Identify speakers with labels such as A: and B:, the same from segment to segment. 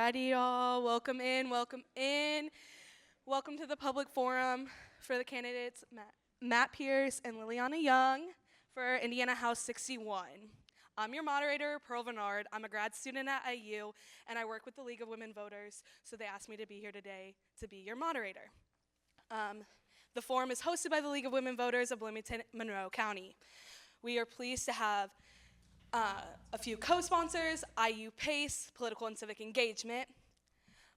A: Alrighty, y'all. Welcome in, welcome in. Welcome to the public forum for the candidates Matt Pierce and Liliana Young for Indiana House 61. I'm your moderator, Pearl Bernard. I'm a grad student at IU, and I work with the League of Women Voters, so they asked me to be here today to be your moderator. The forum is hosted by the League of Women Voters of Bloomington, Monroe County. We are pleased to have a few co-sponsors: IU PACE, Political and Civic Engagement,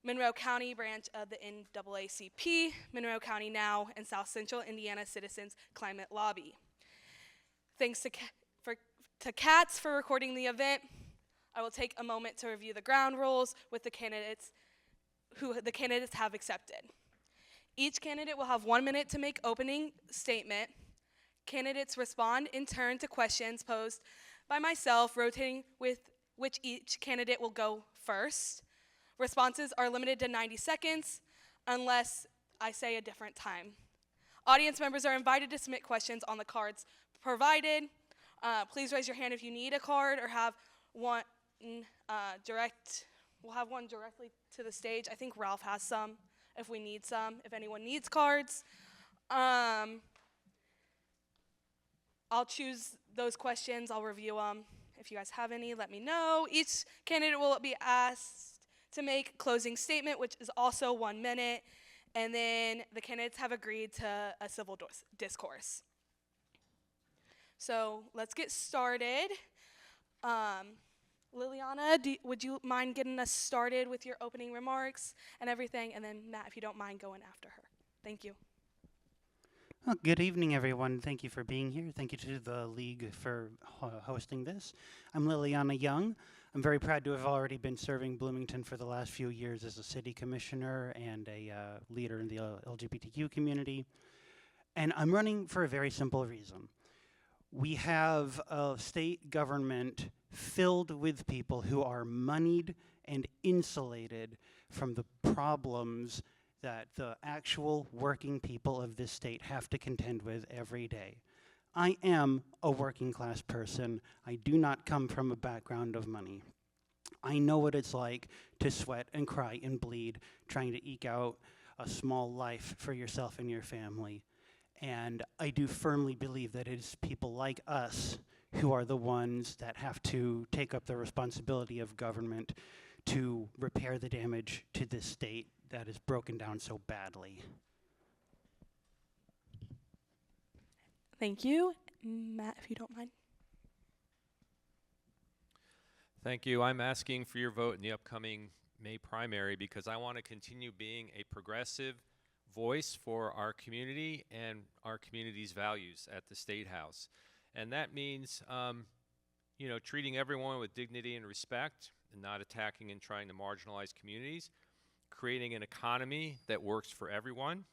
A: Monroe County branch of the NAACP, Monroe County Now, and South Central Indiana Citizens Climate Lobby. Thanks to CATS for recording the event. I will take a moment to review the ground rules with the candidates who the candidates have accepted. Each candidate will have 1 minute to make opening statement. Candidates respond in turn to questions posed by myself, rotating with which each candidate will go first. Responses are limited to 90 seconds unless I say a different time. Audience members are invited to submit questions on the cards provided. Please raise your hand if you need a card or have one we'll have one directly to the stage. I think Ralph has some if we need some, if anyone needs cards. I'll choose those questions, I'll review them. If you guys have any, let me know. Each candidate will be asked to make a closing statement, which is also 1 minute, and then the candidates have agreed to a civil discourse. So let's get started. Liliana, would you mind getting us started with your opening remarks and everything? And then Matt, if you don't mind going after her. Thank you.
B: Well, good evening, everyone. Thank you for being here. Thank you to the League for hosting this. I'm Liliana Young. I'm very proud to have already been serving Bloomington for the last few years as a city commissioner and a leader in the LGBTQ community. And I'm running for a very simple reason. We have a state government filled with people who are moneyed and insulated from the problems that the actual working people of this state have to contend with every day. I am a working class person. I do not come from a background of money. I know what it's like to sweat and cry and bleed trying to eke out a small life for yourself and your family. And I do firmly believe that it is people like us who are the ones that have to take up the responsibility of government to repair the damage to this state that is broken down so badly.
A: Thank you. Matt, if you don't mind.
C: Thank you. I'm asking for your vote in the upcoming May primary because I want to continue being a progressive voice for our community and our community's values at the State House. And that means, treating everyone with dignity and respect and not attacking and trying to marginalize communities, creating an economy that works for everyone,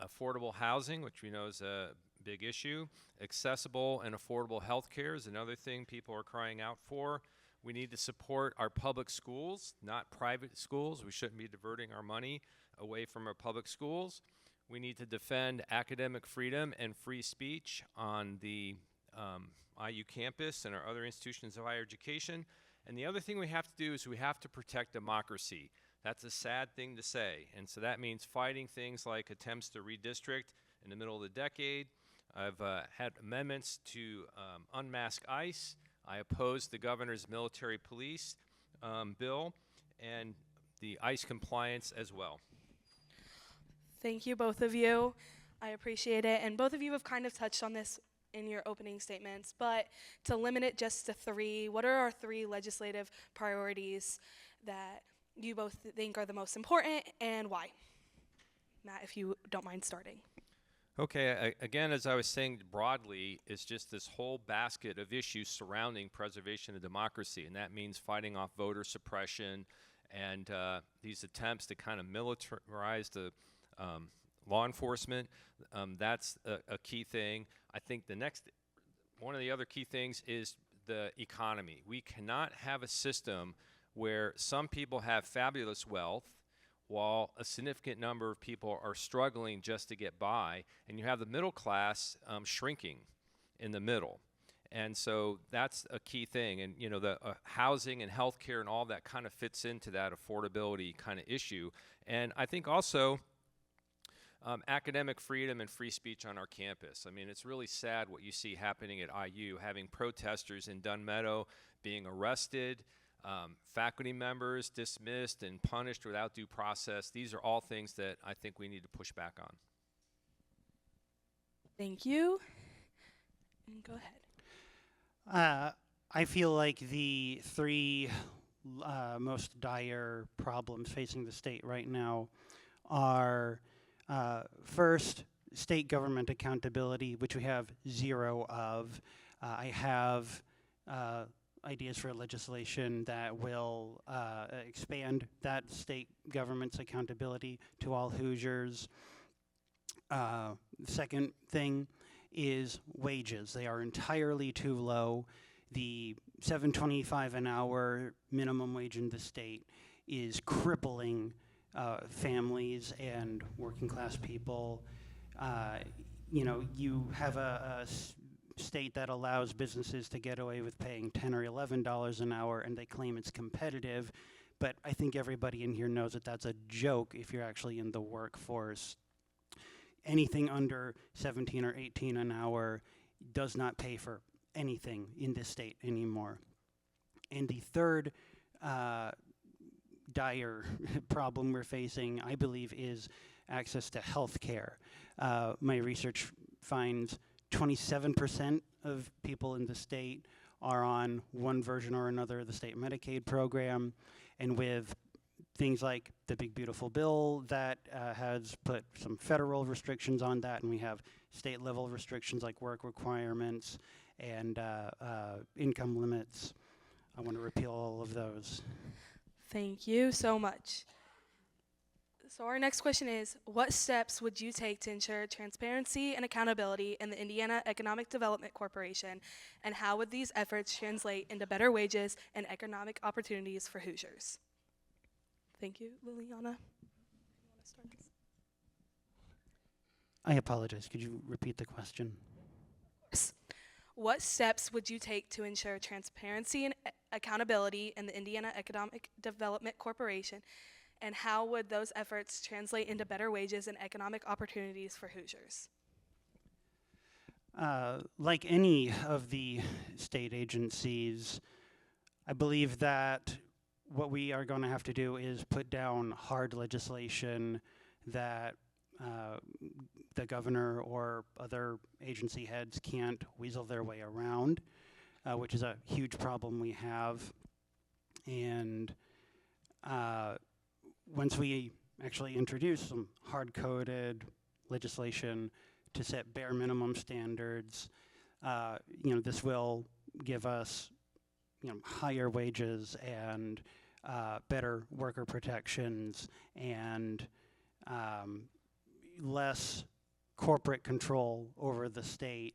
C: affordable housing, which we know is a big issue, accessible and affordable health care is another thing people are crying out for. We need to support our public schools, not private schools. We shouldn't be diverting our money away from our public schools. We need to defend academic freedom and free speech on the IU campus and our other institutions of higher education. And the other thing we have to do is we have to protect democracy. That's a sad thing to say, and so that means fighting things like attempts to redistrict in the middle of the decade. I've had amendments to unmask ICE. I oppose the governor's military police bill and the ICE compliance as well.
A: Thank you, both of you. I appreciate it, and both of you have kind of touched on this in your opening statements, but to limit it just to 3, what are our 3 legislative priorities that you both think are the most important, and why? Matt, if you don't mind starting.
C: Okay, again, as I was saying broadly, it's just this whole basket of issues surrounding preservation of democracy, and that means fighting off voter suppression and these attempts to kind of militarize the law enforcement. That's a key thing. I think one of the other key things is the economy. We cannot have a system where some people have fabulous wealth while a significant number of people are struggling just to get by, and you have the middle class shrinking in the middle. And so that's a key thing. And, you know, the housing and healthcare and all that kind of fits into that affordability kind of issue. And I think also academic freedom and free speech on our campus. I mean, it's really sad what you see happening at IU, having protesters in Dunn Meadow being arrested, faculty members dismissed and punished without due process. These are all things that I think we need to push back on.
A: Thank you. And go ahead.
B: I feel like the three most dire problems facing the state right now are first, state government accountability, which we have zero of. I have ideas for legislation that will expand that state government's accountability to all Hoosiers. Second thing is wages. They are entirely too low. The $7.25 an hour minimum wage in the state is crippling families and working class people. You know, you have a state that allows businesses to get away with paying $10 or $11 an hour, and they claim it's competitive. But I think everybody in here knows that that's a joke if you're actually in the workforce. Anything under 17 or 18 an hour does not pay for anything in this state anymore. And the third dire problem we're facing, I believe, is access to health care. My research finds 27% of people in the state are on one version or another of the state Medicaid program, and with things like the Big Beautiful Bill that has put some federal restrictions on that, and we have state level restrictions like work requirements and income limits. I want to repeal all of those.
A: Thank you so much. So our next question is, what steps would you take to ensure transparency and accountability in the Indiana Economic Development Corporation, and how would these efforts translate into better wages and economic opportunities for Hoosiers? Thank you. Liliana, you want to start this?
B: I apologize. Could you repeat the question?
A: What steps would you take to ensure transparency and accountability in the Indiana Economic Development Corporation, and how would those efforts translate into better wages and economic opportunities for Hoosiers?
B: Like any of the state agencies, I believe that what we are going to have to do is put down hard legislation that the governor or other agency heads can't weasel their way around, which is a huge problem we have. And once we actually introduce some hard-coded legislation to set bare minimum standards, you know, this will give us, you know, higher wages and better worker protections and less corporate control over the state.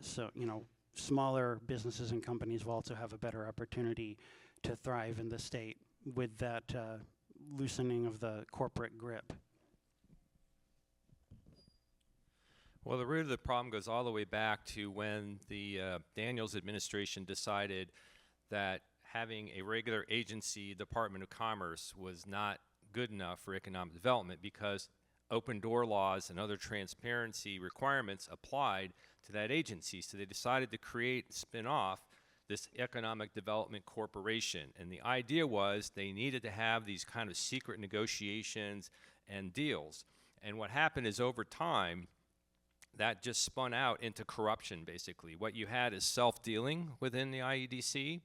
B: So, you know, smaller businesses and companies will also have a better opportunity to thrive in the state with that loosening of the corporate grip.
C: Well, the root of the problem goes all the way back to when the Daniels administration decided that having a regular agency, Department of Commerce, was not good enough for economic development because open door laws and other transparency requirements applied to that agency. So they decided to create, spin off this Economic Development Corporation. And the idea was they needed to have these kind of secret negotiations and deals. And what happened is over time, that just spun out into corruption, basically. What you had is self-dealing within the IEDC,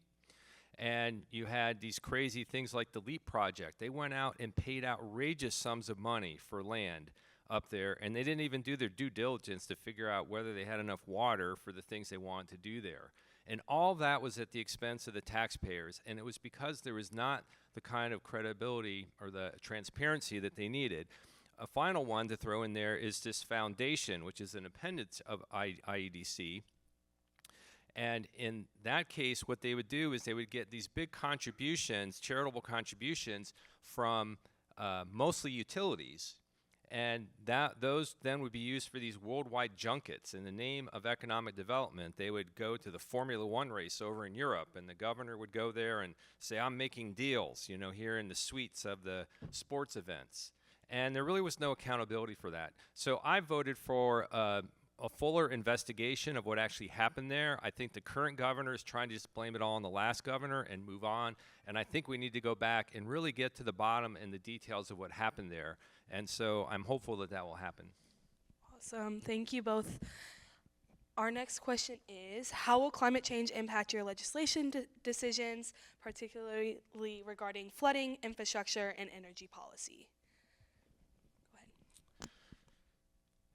C: and you had these crazy things like the LEAP project. They went out and paid outrageous sums of money for land up there, and they didn't even do their due diligence to figure out whether they had enough water for the things they wanted to do there. And all that was at the expense of the taxpayers, and it was because there was not the kind of credibility or the transparency that they needed. A final one to throw in there is this foundation, which is an appendage of IEDC. And in that case, what they would do is they would get these big contributions, charitable contributions, from mostly utilities. And those then would be used for these worldwide junkets. In the name of economic development, they would go to the Formula One race over in Europe, and the governor would go there and say, I'm making deals, here in the suites of the sports events. And there really was no accountability for that. So I voted for a fuller investigation of what actually happened there. I think the current governor is trying to just blame it all on the last governor and move on. And I think we need to go back and really get to the bottom and the details of what happened there. And so I'm hopeful that that will happen.
A: Awesome. Thank you both. Our next question is, how will climate change impact your legislation decisions, particularly regarding flooding, infrastructure, and energy policy? Go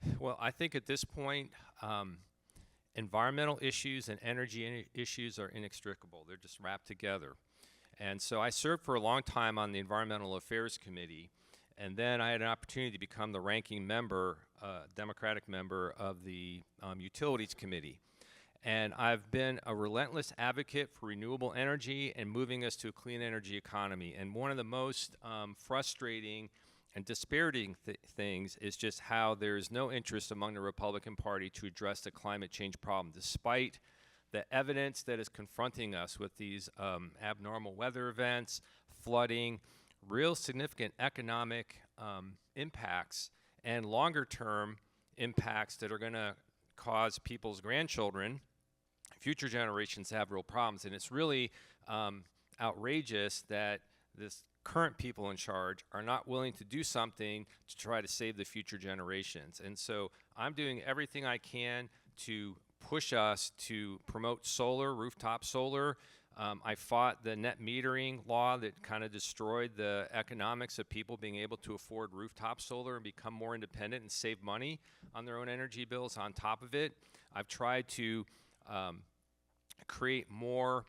A: ahead.
C: Well, I think at this point, environmental issues and energy issues are inextricable. They're just wrapped together. And so I served for a long time on the Environmental Affairs Committee, and then I had an opportunity to become the ranking member, Democratic member of the Utilities Committee. And I've been a relentless advocate for renewable energy and moving us to a clean energy economy. And one of the most frustrating and dispiriting things is just how there's no interest among the Republican Party to address the climate change problem, despite the evidence that is confronting us with these abnormal weather events, flooding, real significant economic impacts, and longer-term impacts that are going to cause people's grandchildren, future generations, to have real problems. And it's really outrageous that this current people in charge are not willing to do something to try to save the future generations. And so I'm doing everything I can to push us to promote solar, rooftop solar. I fought the net metering law that kind of destroyed the economics of people being able to afford rooftop solar and become more independent and save money on their own energy bills on top of it. I've tried to create more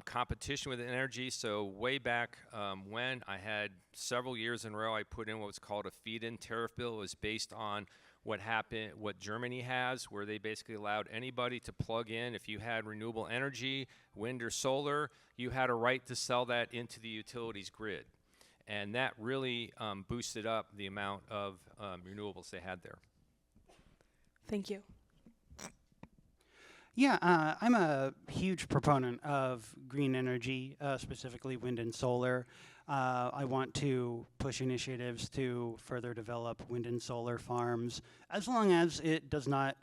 C: competition with energy. So way back when, I had several years in a row, I put in what was called a feed-in tariff bill. It was based on what Germany has, where they basically allowed anybody to plug in. If you had renewable energy, wind or solar, you had a right to sell that into the utilities grid. And that really boosted up the amount of renewables they had there.
A: Thank you.
B: Yeah, I'm a huge proponent of green energy, specifically wind and solar. I want to push initiatives to further develop wind and solar farms, as long as it does not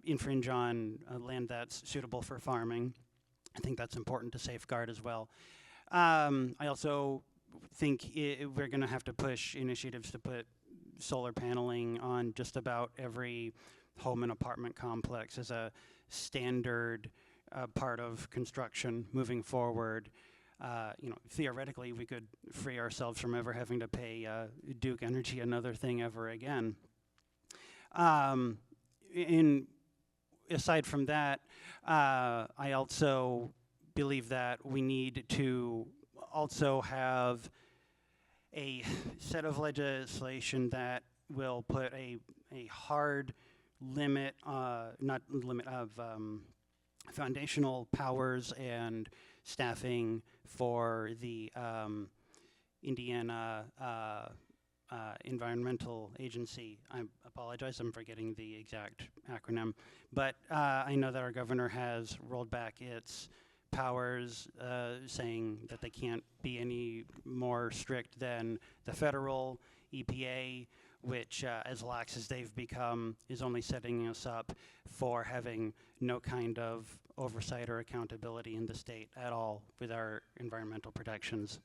B: infringe on land that's suitable for farming. I think that's important to safeguard as well. I also think we're going to have to push initiatives to put solar paneling on just about every home and apartment complex as a standard part of construction moving forward. Theoretically, we could free ourselves from ever having to pay Duke Energy another thing ever again. Aside from that, I also believe that we need to also have a set of legislation that will put a hard limit, not limit of foundational powers and staffing for the Indiana Environmental Agency. I apologize, I'm forgetting the exact acronym. But I know that our governor has rolled back its powers, saying that they can't be any more strict than the federal EPA, which, as lax as they've become, is only setting us up for having no kind of oversight or accountability in the state at all with our environmental protections.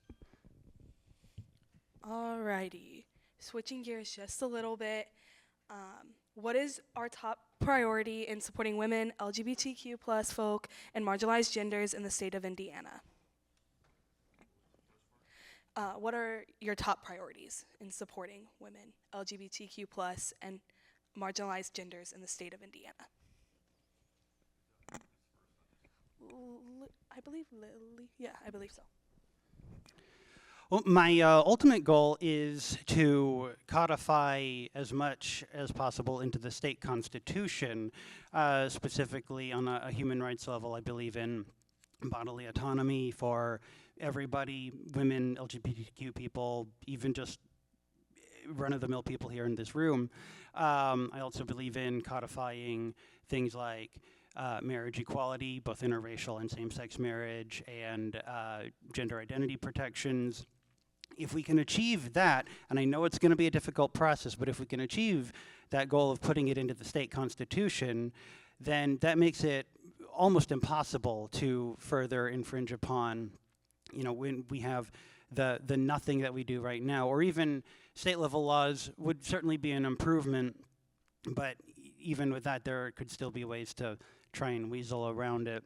A: Alrighty, switching gears just a little bit. What is our top priority in supporting women, LGBTQ plus folk, and marginalized genders in the state of Indiana? What are your top priorities in supporting women, LGBTQ plus, and marginalized genders in the state of Indiana? I believe Lily. Yeah, I believe so.
B: Well, my ultimate goal is to codify as much as possible into the state constitution, specifically on a human rights level. I believe in bodily autonomy for everybody, women, LGBTQ people, even just run-of-the-mill people here in this room. I also believe in codifying things like marriage equality, both interracial and same-sex marriage, and gender identity protections. If we can achieve that, and I know it's going to be a difficult process, but if we can achieve that goal of putting it into the state constitution, then that makes it almost impossible to further infringe upon, when we have the nothing that we do right now, or even state level laws would certainly be an improvement, but even with that, there could still be ways to try and weasel around it.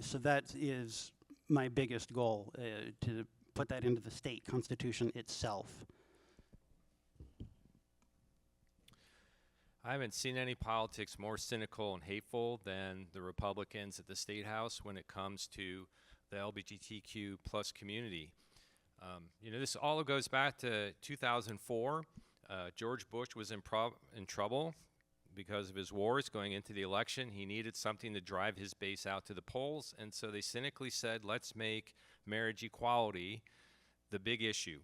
B: So that is my biggest goal, to put that into the state constitution itself.
C: I haven't seen any politics more cynical and hateful than the Republicans at the State House when it comes to the LGBTQ plus community. This all goes back to 2004. George Bush was in trouble because of his wars going into the election. He needed something to drive his base out to the polls, and so they cynically said, let's make marriage equality the big issue.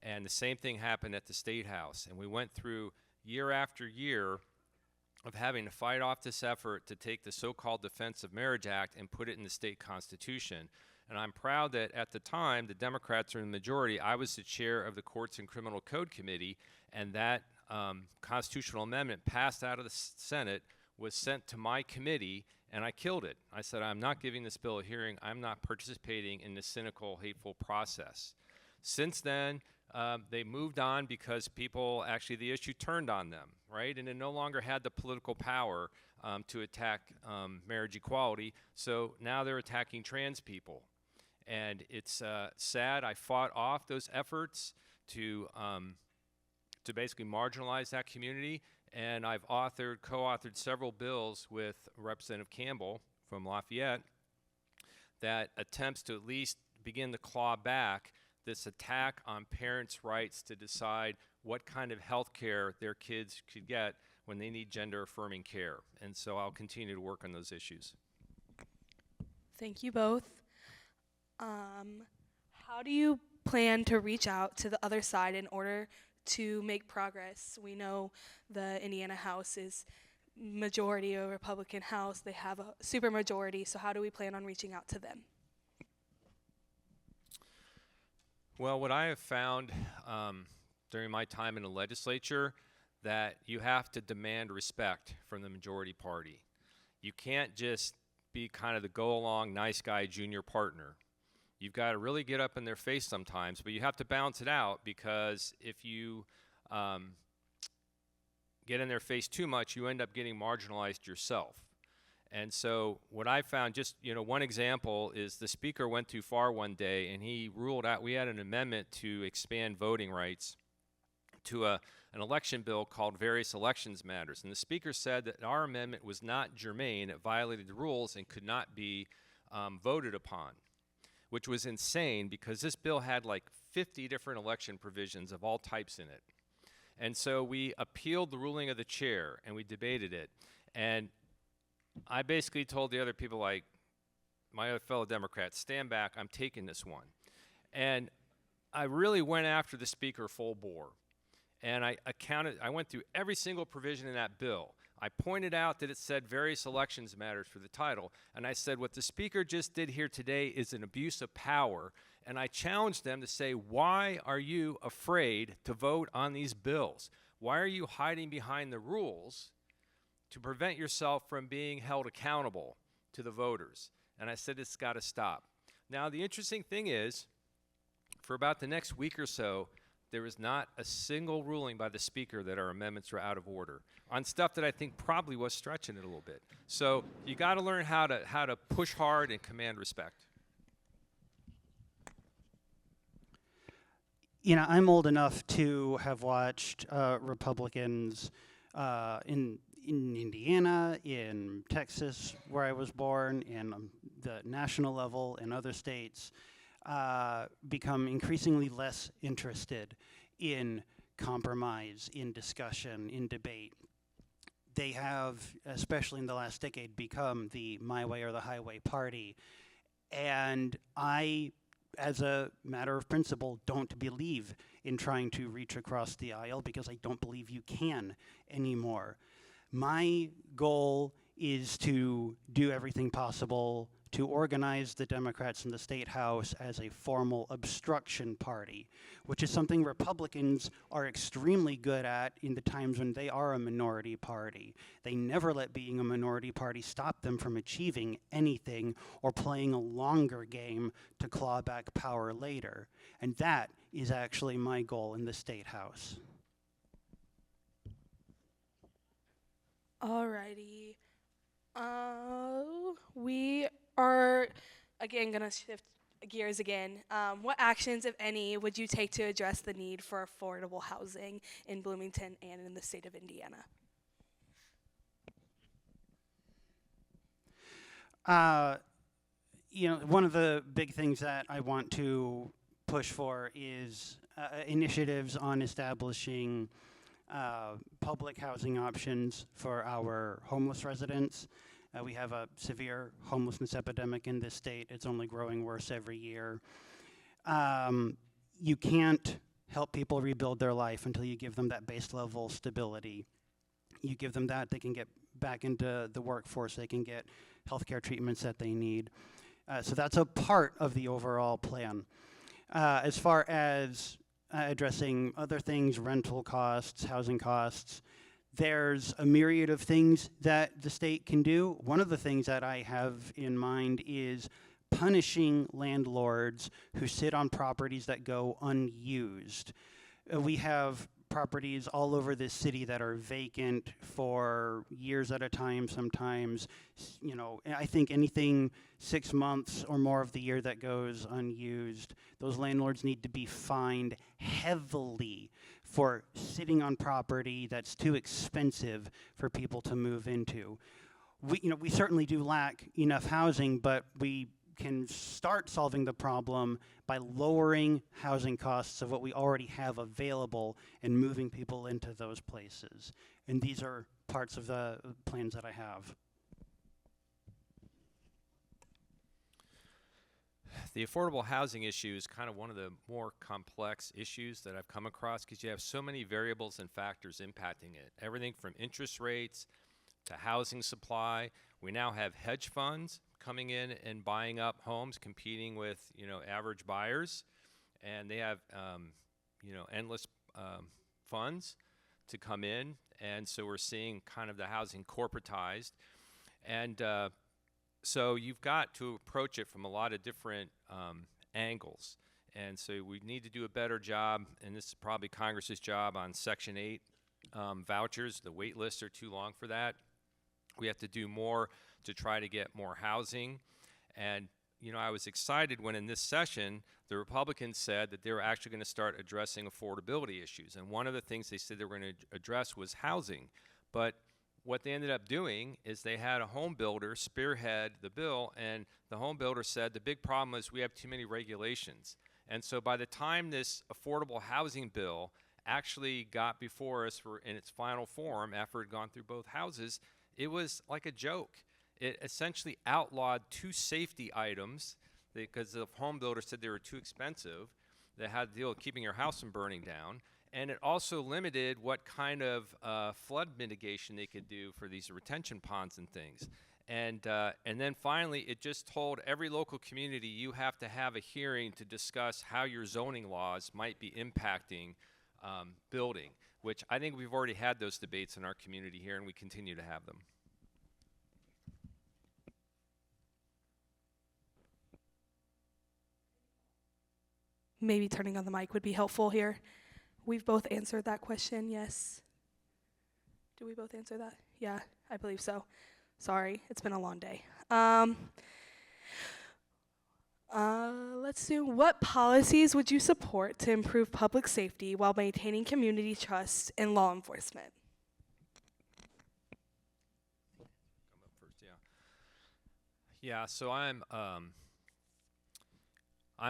C: And the same thing happened at the State House, and we went through year after year of having to fight off this effort to take the so-called Defense of Marriage Act and put it in the state constitution. And I'm proud that at the time, the Democrats were in the majority. I was the chair of the Courts and Criminal Code Committee, and that constitutional amendment passed out of the Senate, was sent to my committee, and I killed it. I said, I'm not giving this bill a hearing. I'm not participating in this cynical, hateful process. Since then, they moved on because the issue turned on them, right? And it no longer had the political power to attack marriage equality. So now they're attacking trans people. And it's sad. I fought off those efforts to basically marginalize that community. And I've co-authored several bills with Representative Campbell from Lafayette that attempts to at least begin to claw back this attack on parents' rights to decide what kind of health care their kids could get when they need gender-affirming care. And so I'll continue to work on those issues.
A: Thank you both. How do you plan to reach out to the other side in order to make progress? We know the Indiana House is majority a Republican House. They have a supermajority, so how do we plan on reaching out to them?
C: Well, what I have found during my time in the legislature, that you have to demand respect from the majority party. You can't just be kind of the go-along, nice guy, junior partner. You've got to really get up in their face sometimes, but you have to balance it out, because if you get in their face too much, you end up getting marginalized yourself. And so what I found, just one example, is the speaker went too far one day, and he ruled out, we had an amendment to expand voting rights to an election bill called Various Elections Matters. And the speaker said that our amendment was not germane, it violated the rules and could not be voted upon, which was insane, because this bill had like 50 different election provisions of all types in it. And so we appealed the ruling of the chair, and we debated it. And I basically told the other people, like my other fellow Democrats, stand back, I'm taking this one. And I really went after the speaker full bore. And I went through every single provision in that bill. I pointed out that it said Various Elections Matters for the title. And I said, what the speaker just did here today is an abuse of power. And I challenged them to say, why are you afraid to vote on these bills? Why are you hiding behind the rules to prevent yourself from being held accountable to the voters? And I said, it's got to stop. Now, the interesting thing is, for about the next week or so, there was not a single ruling by the speaker that our amendments were out of order on stuff that I think probably was stretching it a little bit. So you got to learn how to push hard and command respect.
B: I'm old enough to have watched Republicans in Indiana, in Texas, where I was born, and the national level in other states, become increasingly less interested in compromise, in discussion, in debate. They have, especially in the last decade, become the my way or the highway party. And I as a matter of principle, don't believe in trying to reach across the aisle because I don't believe you can anymore. My goal is to do everything possible to organize the Democrats in the state house as a formal obstruction party, which is something Republicans are extremely good at in the times when they are a minority party. They never let being a minority party stop them from achieving anything or playing a longer game to claw back power later. And that is actually my goal in the state house.
A: Alrighty. We are again gonna shift gears again. What actions, if any, would you take to address the need for affordable housing in Bloomington and in the state of Indiana?
B: One of the big things that I want to push for is initiatives on establishing public housing options for our homeless residents. We have a severe homelessness epidemic in this state. It's only growing worse every year. You can't help people rebuild their life until you give them that base level stability. You give them that, they can get back into the workforce, they can get healthcare treatments that they need. So that's a part of the overall plan. As far as addressing other things, rental costs, housing costs, there's a myriad of things that the state can do. One of the things that I have in mind is punishing landlords who sit on properties that go unused. We have properties all over this city that are vacant for years at a time sometimes. I think anything 6 months or more of the year that goes unused, those landlords need to be fined heavily for sitting on property that's too expensive for people to move into. We certainly do lack enough housing, but we can start solving the problem by lowering housing costs of what we already have available and moving people into those places. And these are parts of the plans that I have.
C: The affordable housing issue is kind of one of the more complex issues that I've come across because you have so many variables and factors impacting it. Everything from interest rates to housing supply. We now have hedge funds coming in and buying up homes, competing with average buyers, and they have endless funds to come in, and so we're seeing kind of the housing corporatized, and so you've got to approach it from a lot of different angles, and so we need to do a better job, and this is probably Congress's job on Section 8 vouchers. The wait lists are too long for that. We have to do more to try to get more housing. And, I was excited when in this session, the Republicans said that they were actually going to start addressing affordability issues. And one of the things they said they were going to address was housing. But what they ended up doing is they had a home builder spearhead the bill, and the home builder said the big problem is we have too many regulations. And so by the time this affordable housing bill actually got before us in its final form, after it had gone through both houses, it was like a joke. It essentially outlawed two safety items because the home builder said they were too expensive. They had to deal with keeping your house from burning down. And it also limited what kind of flood mitigation they could do for these retention ponds and things. And then finally, it just told every local community you have to have a hearing to discuss how your zoning laws might be impacting building, which I think we've already had those debates in our community here, and we continue to have them.
A: Maybe turning on the mic would be helpful here. We've both answered that question, yes. Do we both answer that? Yeah, I believe so. Sorry, it's been a long day. Let's see. What policies would you support to improve public safety while maintaining community trust in law enforcement?
C: Come up first, yeah. Yeah, so I'm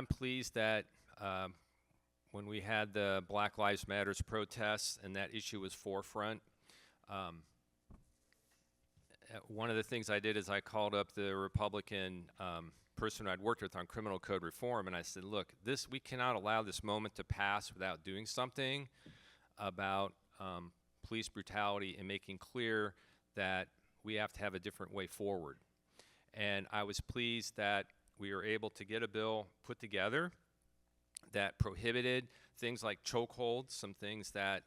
C: pleased that when we had the Black Lives Matters protests and that issue was forefront, one of the things I did is I called up the Republican person I'd worked with on criminal code reform, and I said, look, we cannot allow this moment to pass without doing something about police brutality and making clear that we have to have a different way forward. And I was pleased that we were able to get a bill put together that prohibited things like chokeholds, some things that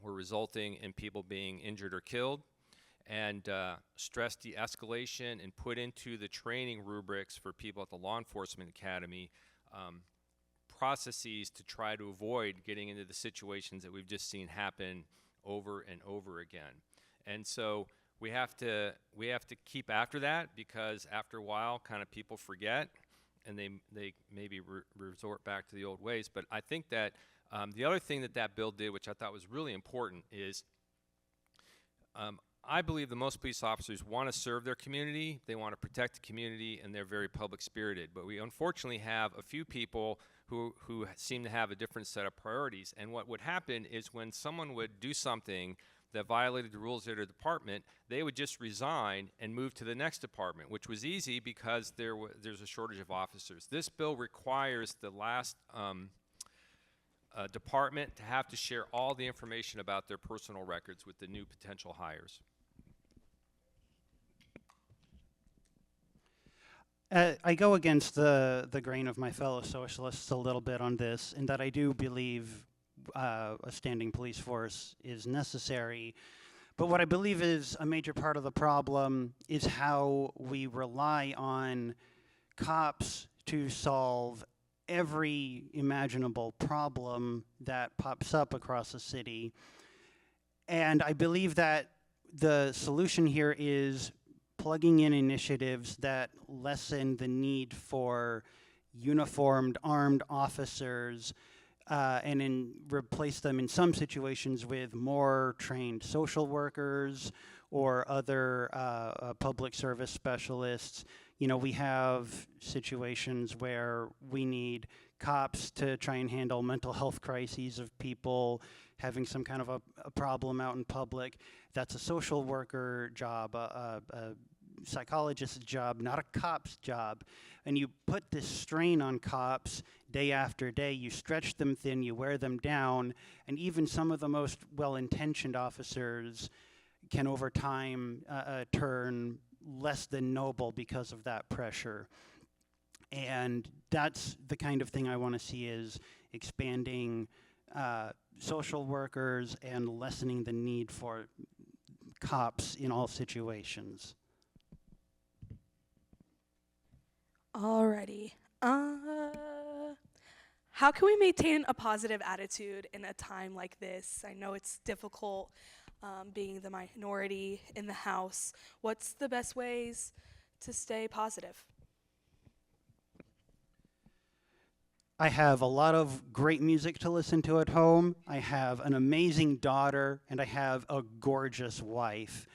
C: were resulting in people being injured or killed, and stress de-escalation, and put into the training rubrics for people at the law enforcement academy processes to try to avoid getting into the situations that we've just seen happen over and over again. And so we have to keep after that, because after a while kind of people forget and they maybe resort back to the old ways. But I think that the other thing that bill did, which I thought was really important, is I believe that most police officers want to serve their community, they want to protect the community, and they're very public spirited. But we unfortunately have a few people who seem to have a different set of priorities. And what would happen is when someone would do something that violated the rules of their department, they would just resign and move to the next department, which was easy because there's a shortage of officers. This bill requires the last department to have to share all the information about their personal records with the new potential hires.
B: I go against the grain of my fellow socialists a little bit on this, in that I do believe a standing police force is necessary. But what I believe is a major part of the problem is how we rely on cops to solve every imaginable problem that pops up across the city. And I believe that the solution here is plugging in initiatives that lessen the need for uniformed armed officers and replace them in some situations with more trained social workers or other public service specialists. You know, we have situations where we need cops to try and handle mental health crises of people having some kind of a problem out in public. That's a social worker job, a psychologist's job, not a cop's job. And you put this strain on cops day after day. You stretch them thin, you wear them down, and even some of the most well-intentioned officers can over time turn less than noble because of that pressure. And that's the kind of thing I want to see, is expanding social workers and lessening the need for cops in all situations.
A: Alrighty. How can we maintain a positive attitude in a time like this? I know it's difficult being the minority in the House. What's the best ways to stay positive?
B: I have a lot of great music to listen to at home. I have an amazing daughter, and I have a gorgeous wife.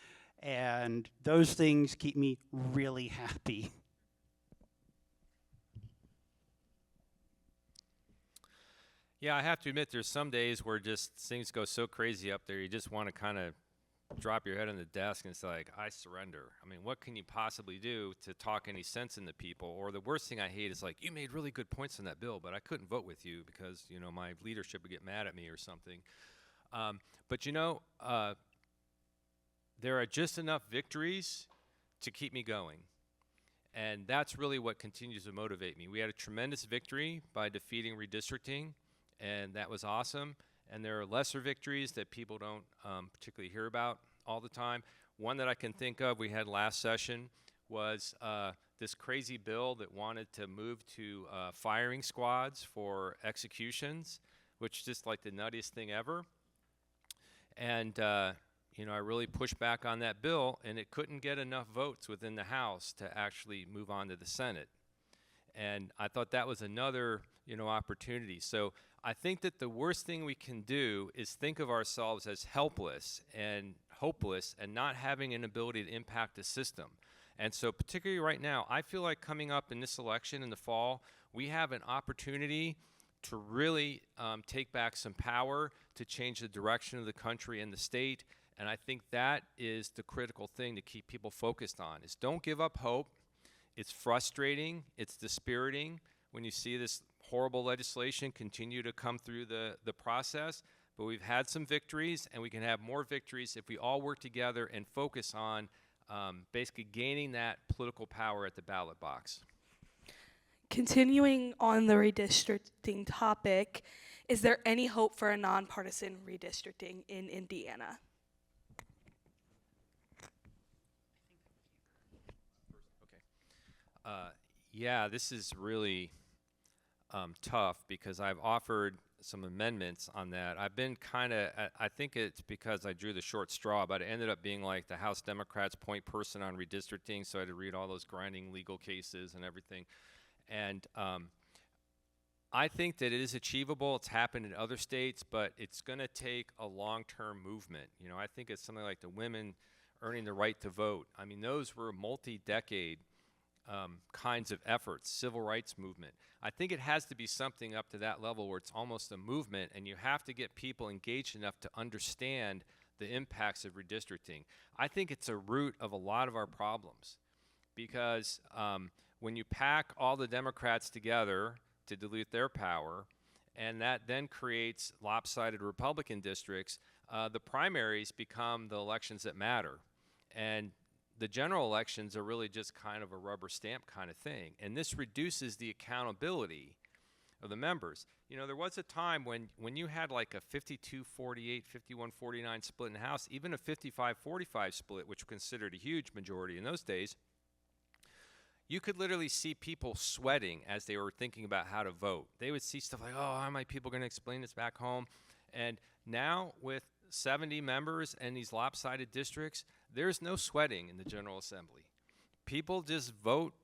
B: And those things keep me really happy.
C: Yeah, I have to admit, there's some days where just things go so crazy up there, you just want to kind of drop your head on the desk and say, like, I surrender. I mean, what can you possibly do to talk any sense into people? Or the worst thing I hate is, like, you made really good points on that bill, but I couldn't vote with you because, you know, my leadership would get mad at me or something. But, you know, there are just enough victories to keep me going. And that's really what continues to motivate me. We had a tremendous victory by defeating redistricting, and that was awesome. And there are lesser victories that people don't particularly hear about all the time. One that I can think of we had last session was this crazy bill that wanted to move to firing squads for executions, which is just like the nuttiest thing ever. And you know, I really pushed back on that bill, and it couldn't get enough votes within the House to actually move on to the Senate. And I thought that was another, you know, opportunity. So I think that the worst thing we can do is think of ourselves as helpless and hopeless and not having an ability to impact the system. And so particularly right now, I feel like coming up in this election in the fall, we have an opportunity to really take back some power, to change the direction of the country and the state. And I think that is the critical thing to keep people focused on, is don't give up hope. It's frustrating, it's dispiriting when you see this horrible legislation continue to come through the process, but we've had some victories, and we can have more victories if we all work together and focus on basically gaining that political power at the ballot box.
A: Continuing on the redistricting topic, is there any hope for a nonpartisan redistricting in Indiana?
C: Yeah, this is really tough because I've offered some amendments on that. I've been kind of, I think it's because I drew the short straw, but it ended up being like the House Democrats' point person on redistricting, so I had to read all those grinding legal cases and everything. And I think that it is achievable. It's happened in other states, but it's going to take a long-term movement. You know, I think it's something like the women earning the right to vote. I mean, those were multi-decade kinds of efforts, civil rights movement. I think it has to be something up to that level where it's almost a movement, and you have to get people engaged enough to understand the impacts of redistricting. I think it's a root of a lot of our problems because when you pack all the Democrats together to dilute their power, and that then creates lopsided Republican districts, the primaries become the elections that matter. And the general elections are really just kind of a rubber stamp kind of thing. And this reduces the accountability of the members. You know, there was a time when you had like a 52-48, 51-49 split in the House, even a 55-45 split, which was considered a huge majority in those days, you could literally see people sweating as they were thinking about how to vote. They would see stuff like, oh, how are my people going to explain this back home? And now with 70 members and these lopsided districts, there's no sweating in the General Assembly. People just vote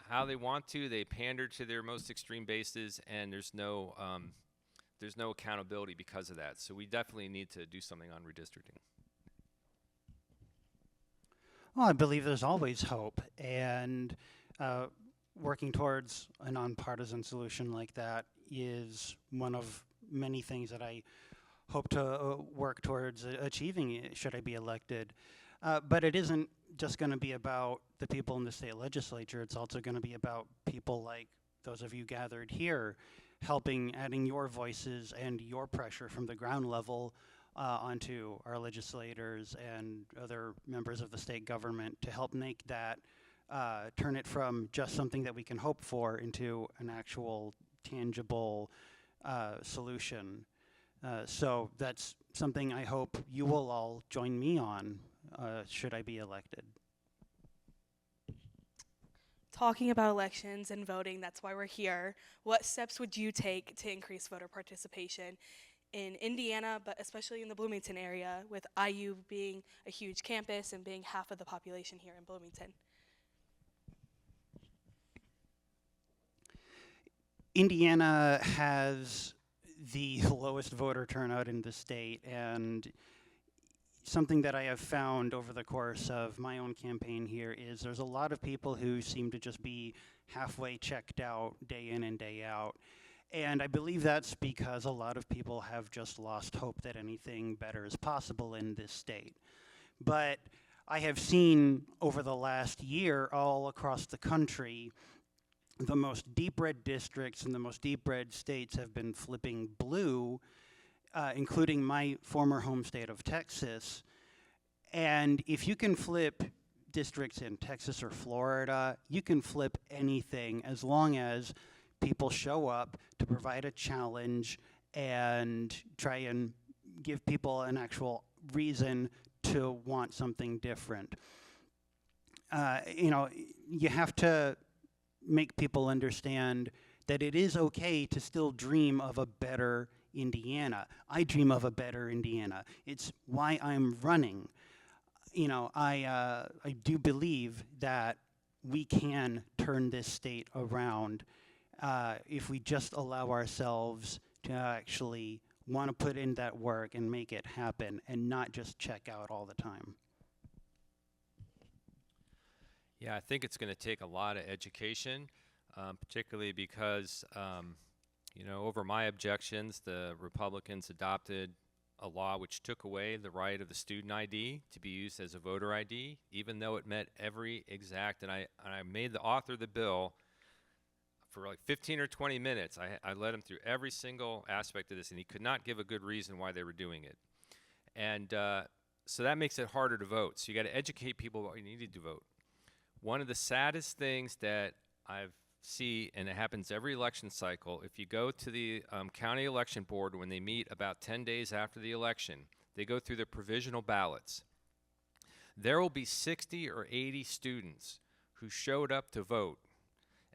C: how they want to. They pander to their most extreme bases, and there's no accountability because of that. So we definitely need to do something on redistricting.
B: Well, I believe there's always hope, and working towards a nonpartisan solution like that is one of many things that I hope to work towards achieving should I be elected. But it isn't just going to be about the people in the state legislature. It's also going to be about people like those of you gathered here, adding your voices and your pressure from the ground level onto our legislators and other members of the state government to help make that, turn it from just something that we can hope for into an actual tangible solution. So that's something I hope you will all join me on should I be elected.
A: Talking about elections and voting, that's why we're here. What steps would you take to increase voter participation in Indiana, but especially in the Bloomington area, with IU being a huge campus and being half of the population here in Bloomington?
B: Indiana has the lowest voter turnout in the state, and something that I have found over the course of my own campaign here is there's a lot of people who seem to just be halfway checked out day in and day out. And I believe that's because a lot of people have just lost hope that anything better is possible in this state. But I have seen over the last year all across the country, the most deep red districts and the most deep red states have been flipping blue, including my former home state of Texas. And if you can flip districts in Texas or Florida, you can flip anything as long as people show up to provide a challenge and try and give people an actual reason to want something different. You have to make people understand that it is okay to still dream of a better Indiana. I dream of a better Indiana. It's why I'm running. I do believe that we can turn this state around if we just allow ourselves to actually want to put in that work and make it happen and not just check out all the time.
C: Yeah, I think it's going to take a lot of education, particularly because over my objections, the Republicans adopted a law which took away the right of the student ID to be used as a voter ID, even though it met every exact, and I made the author of the bill for like 15 or 20 minutes. I led him through every single aspect of this, and he could not give a good reason why they were doing it. And so that makes it harder to vote. So you got to educate people what you needed to vote. One of the saddest things that I've see, and it happens every election cycle, if you go to the county election board when they meet about 10 days after the election, they go through the provisional ballots. There will be 60 or 80 students who showed up to vote,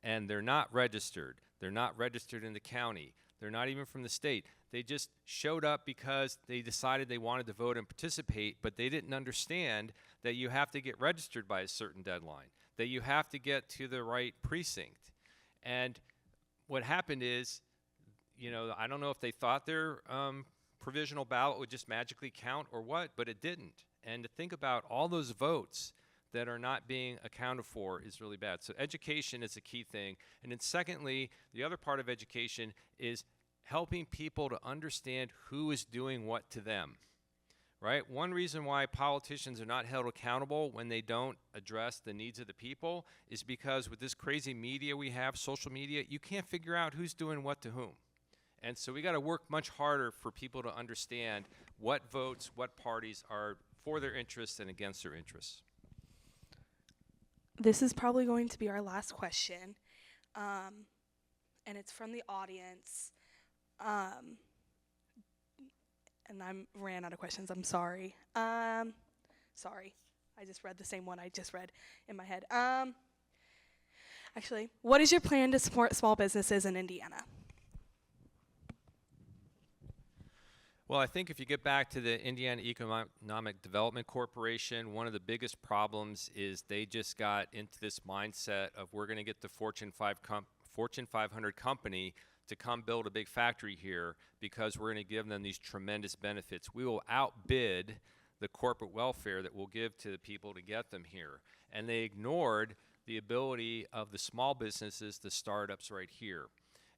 C: and they're not registered. They're not registered in the county. They're not even from the state. They just showed up because they decided they wanted to vote and participate, but they didn't understand that you have to get registered by a certain deadline, that you have to get to the right precinct. And what happened is, you know, I don't know if they thought their provisional ballot would just magically count or what, but it didn't. And to think about all those votes that are not being accounted for is really bad. So education is a key thing. And then secondly, the other part of education is helping people to understand who is doing what to them. Right? One reason why politicians are not held accountable when they don't address the needs of the people is because with this crazy media we have, social media, you can't figure out who's doing what to whom. And so we got to work much harder for people to understand what votes, what parties are for their interests and against their interests.
A: This is probably going to be our last question, and it's from the audience. And I ran out of questions. I'm sorry. Sorry. I just read the same one I just read in my head. Actually, what is your plan to support small businesses in Indiana?
C: Well, I think if you get back to the Indiana Economic Development Corporation, one of the biggest problems is they just got into this mindset of we're going to get the Fortune 500 company to come build a big factory here because we're going to give them these tremendous benefits. We will outbid the corporate welfare that we'll give to the people to get them here. And they ignored the ability of the small businesses, the startups right here.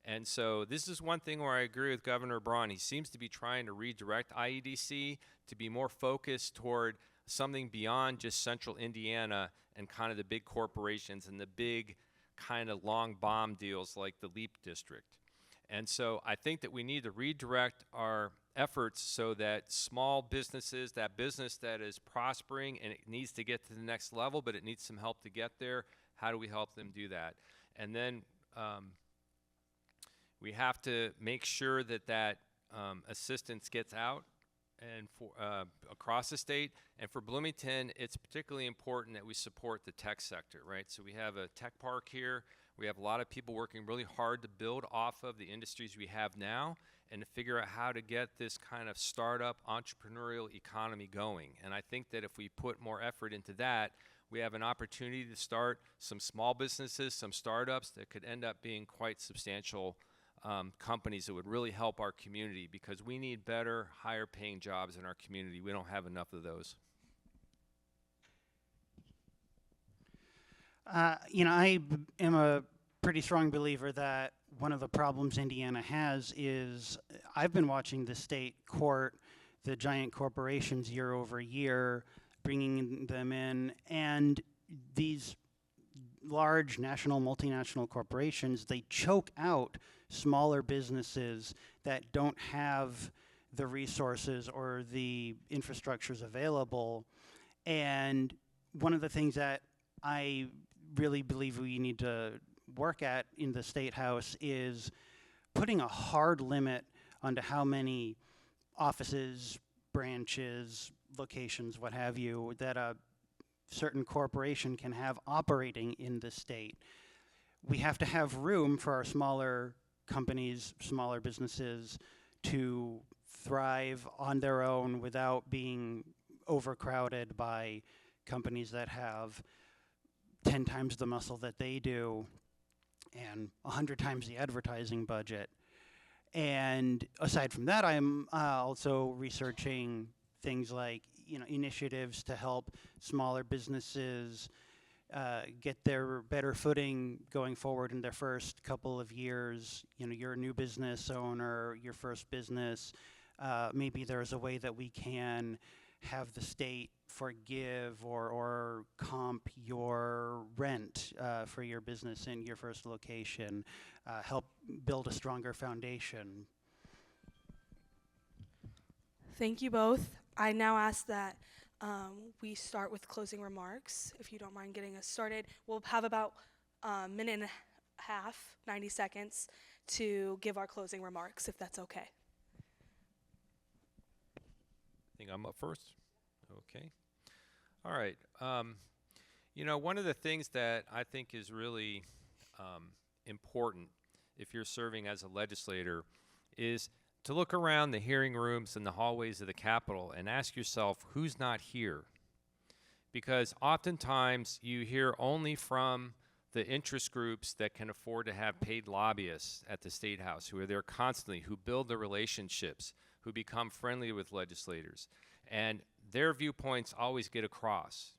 C: And so this is one thing where I agree with Governor Braun. He seems to be trying to redirect IEDC to be more focused toward something beyond just central Indiana and kind of the big corporations and the big kind of long bomb deals like the LEAP district. And so I think that we need to redirect our efforts so that small businesses, that business that is prospering and it needs to get to the next level, but it needs some help to get there, how do we help them do that? And then we have to make sure that that assistance gets out and for across the state. And for Bloomington, it's particularly important that we support the tech sector, right? So we have a tech park here. We have a lot of people working really hard to build off of the industries we have now and to figure out how to get this kind of startup entrepreneurial economy going. And I think that if we put more effort into that, we have an opportunity to start some small businesses, some startups that could end up being quite substantial companies that would really help our community because we need better, higher paying jobs in our community. We don't have enough of those.
B: You know, I am a pretty strong believer that one of the problems Indiana has is I've been watching the state court the giant corporations year over year, bringing them in, and these large national, multinational corporations, they choke out smaller businesses that don't have the resources or the infrastructures available. And one of the things that I really believe we need to work at in the State House is putting a hard limit onto how many offices, branches, locations, what have you, that a certain corporation can have operating in the state. We have to have room for our smaller companies, smaller businesses to thrive on their own without being overcrowded by companies that have 10 times the muscle that they do and 100 times the advertising budget. And aside from that, I'm also researching things like, you know, initiatives to help smaller businesses get their better footing going forward in their first couple of years. You know, you're a new business owner, your first business. maybe there's a way that we can have the state forgive or comp your rent for your business in your first location, help build a stronger foundation.
A: Thank you both. I now ask that we start with closing remarks. If you don't mind getting us started, we'll have about a minute and a half, 90 seconds, to give our closing remarks, if that's okay.
C: I think I'm up first. Okay. All right. You know, one of the things that I think is really important if you're serving as a legislator is to look around the hearing rooms and the hallways of the Capitol and ask yourself, who's not here? Because oftentimes you hear only from the interest groups that can afford to have paid lobbyists at the State House, who are there constantly, who build the relationships, who become friendly with legislators. And their viewpoints always get across.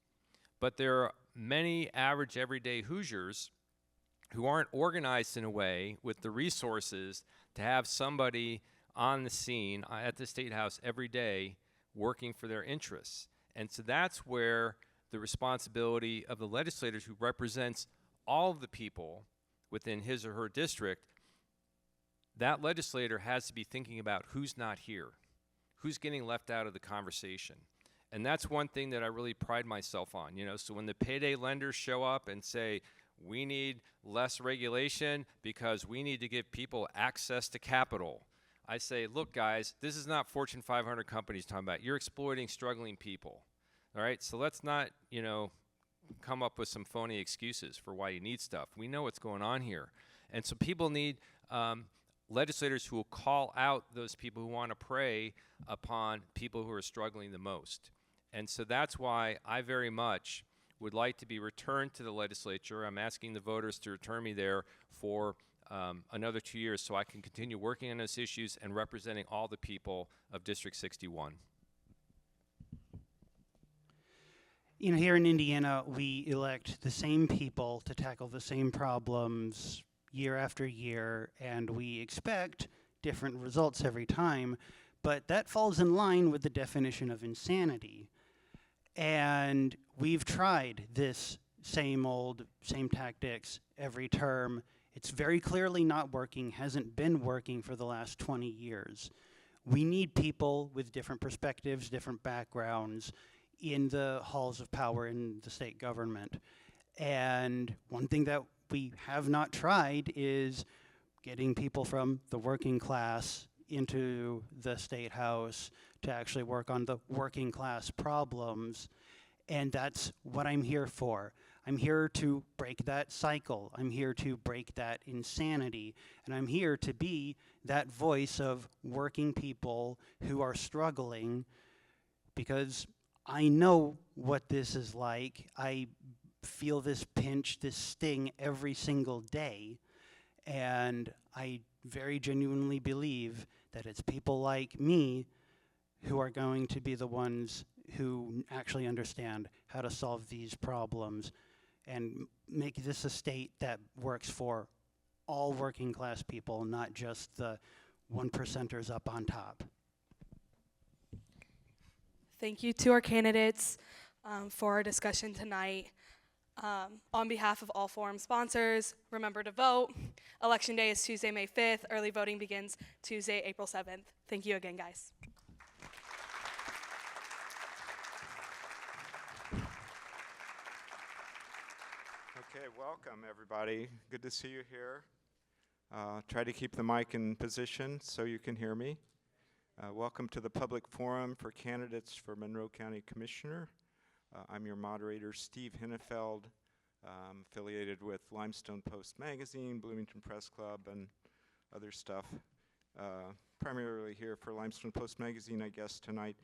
C: But there are many average everyday Hoosiers who aren't organized in a way with the resources to have somebody on the scene at the State House every day working for their interests. And so that's where the responsibility of the legislators who represents all of the people within his or her district, that legislator has to be thinking about who's not here, who's getting left out of the conversation. And that's one thing that I really pride myself on, you know. So when the payday lenders show up and say, we need less regulation because we need to give people access to capital, I say, look, guys, this is not Fortune 500 companies talking about. You're exploiting struggling people, all right? So let's not, you know, come up with some phony excuses for why you need stuff. We know what's going on here. And so people need legislators who will call out those people who want to prey upon people who are struggling the most. And so that's why I very much would like to be returned to the legislature. I'm asking the voters to return me there for another 2 years so I can continue working on those issues and representing all the people of District 61.
B: You know, here in Indiana, we elect the same people to tackle the same problems year after year, and we expect different results every time, but that falls in line with the definition of insanity. And we've tried this same old, same tactics every term. It's very clearly not working, hasn't been working for the last 20 years. We need people with different perspectives, different backgrounds in the halls of power in the state government. And one thing that we have not tried is getting people from the working class into the State House to actually work on the working class problems. And that's what I'm here for. I'm here to break that cycle. I'm here to break that insanity. And I'm here to be that voice of working people who are struggling, because I know what this is like. I feel this pinch, this sting every single day. And I very genuinely believe that it's people like me who are going to be the ones who actually understand how to solve these problems and make this a state that works for all working class people, not just the 1%ers up on top.
A: Thank you to our candidates for our discussion tonight. On behalf of all forum sponsors, remember to vote. Election day is Tuesday, May 5th. Early voting begins Tuesday, April 7th. Thank you again, guys.
D: Okay, welcome everybody. Good to see you here. Try to keep the mic in position so you can hear me. Welcome to the public forum for candidates for Monroe County Commissioner. I'm your moderator, Steve Hinnefeld, affiliated with Limestone Post Magazine, Bloomington Press Club, and other stuff. Primarily here for Limestone Post Magazine, I guess, tonight.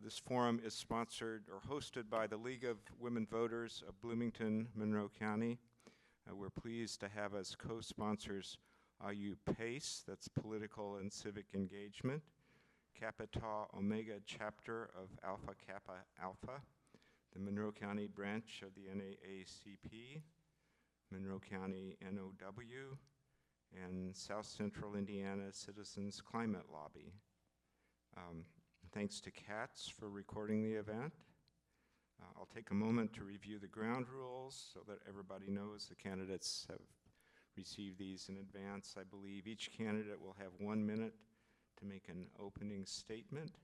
D: This forum is sponsored or hosted by the League of Women Voters of Bloomington, Monroe County. We're pleased to have as co-sponsors PACE, that's Political and Civic Engagement, Kappa Tau Omega chapter of Alpha Kappa Alpha, the Monroe County branch of the NAACP, Monroe County NOW, and South Central Indiana Citizens Climate Lobby. Um, Thanks to Katz for recording the event. I'll take a moment to review the ground rules so that everybody knows the candidates have received these in advance. I believe each candidate will have 1 minute to make an opening statement.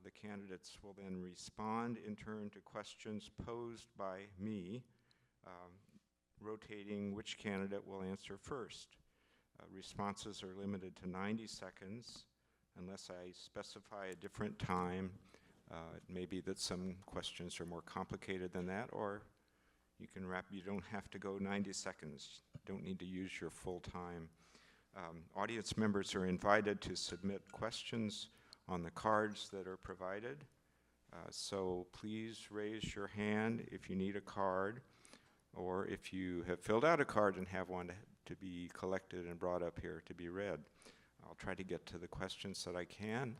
D: The candidates will then respond in turn to questions posed by me, rotating which candidate will answer first. Responses are limited to 90 seconds unless I specify a different time. It may be that some questions are more complicated than that, or you don't have to go 90 seconds. You don't need to use your full time. Audience members are invited to submit questions on the cards that are provided. So please raise your hand if you need a card, or if you have filled out a card and have one to be collected and brought up here to be read. I'll try to get to the questions that I can.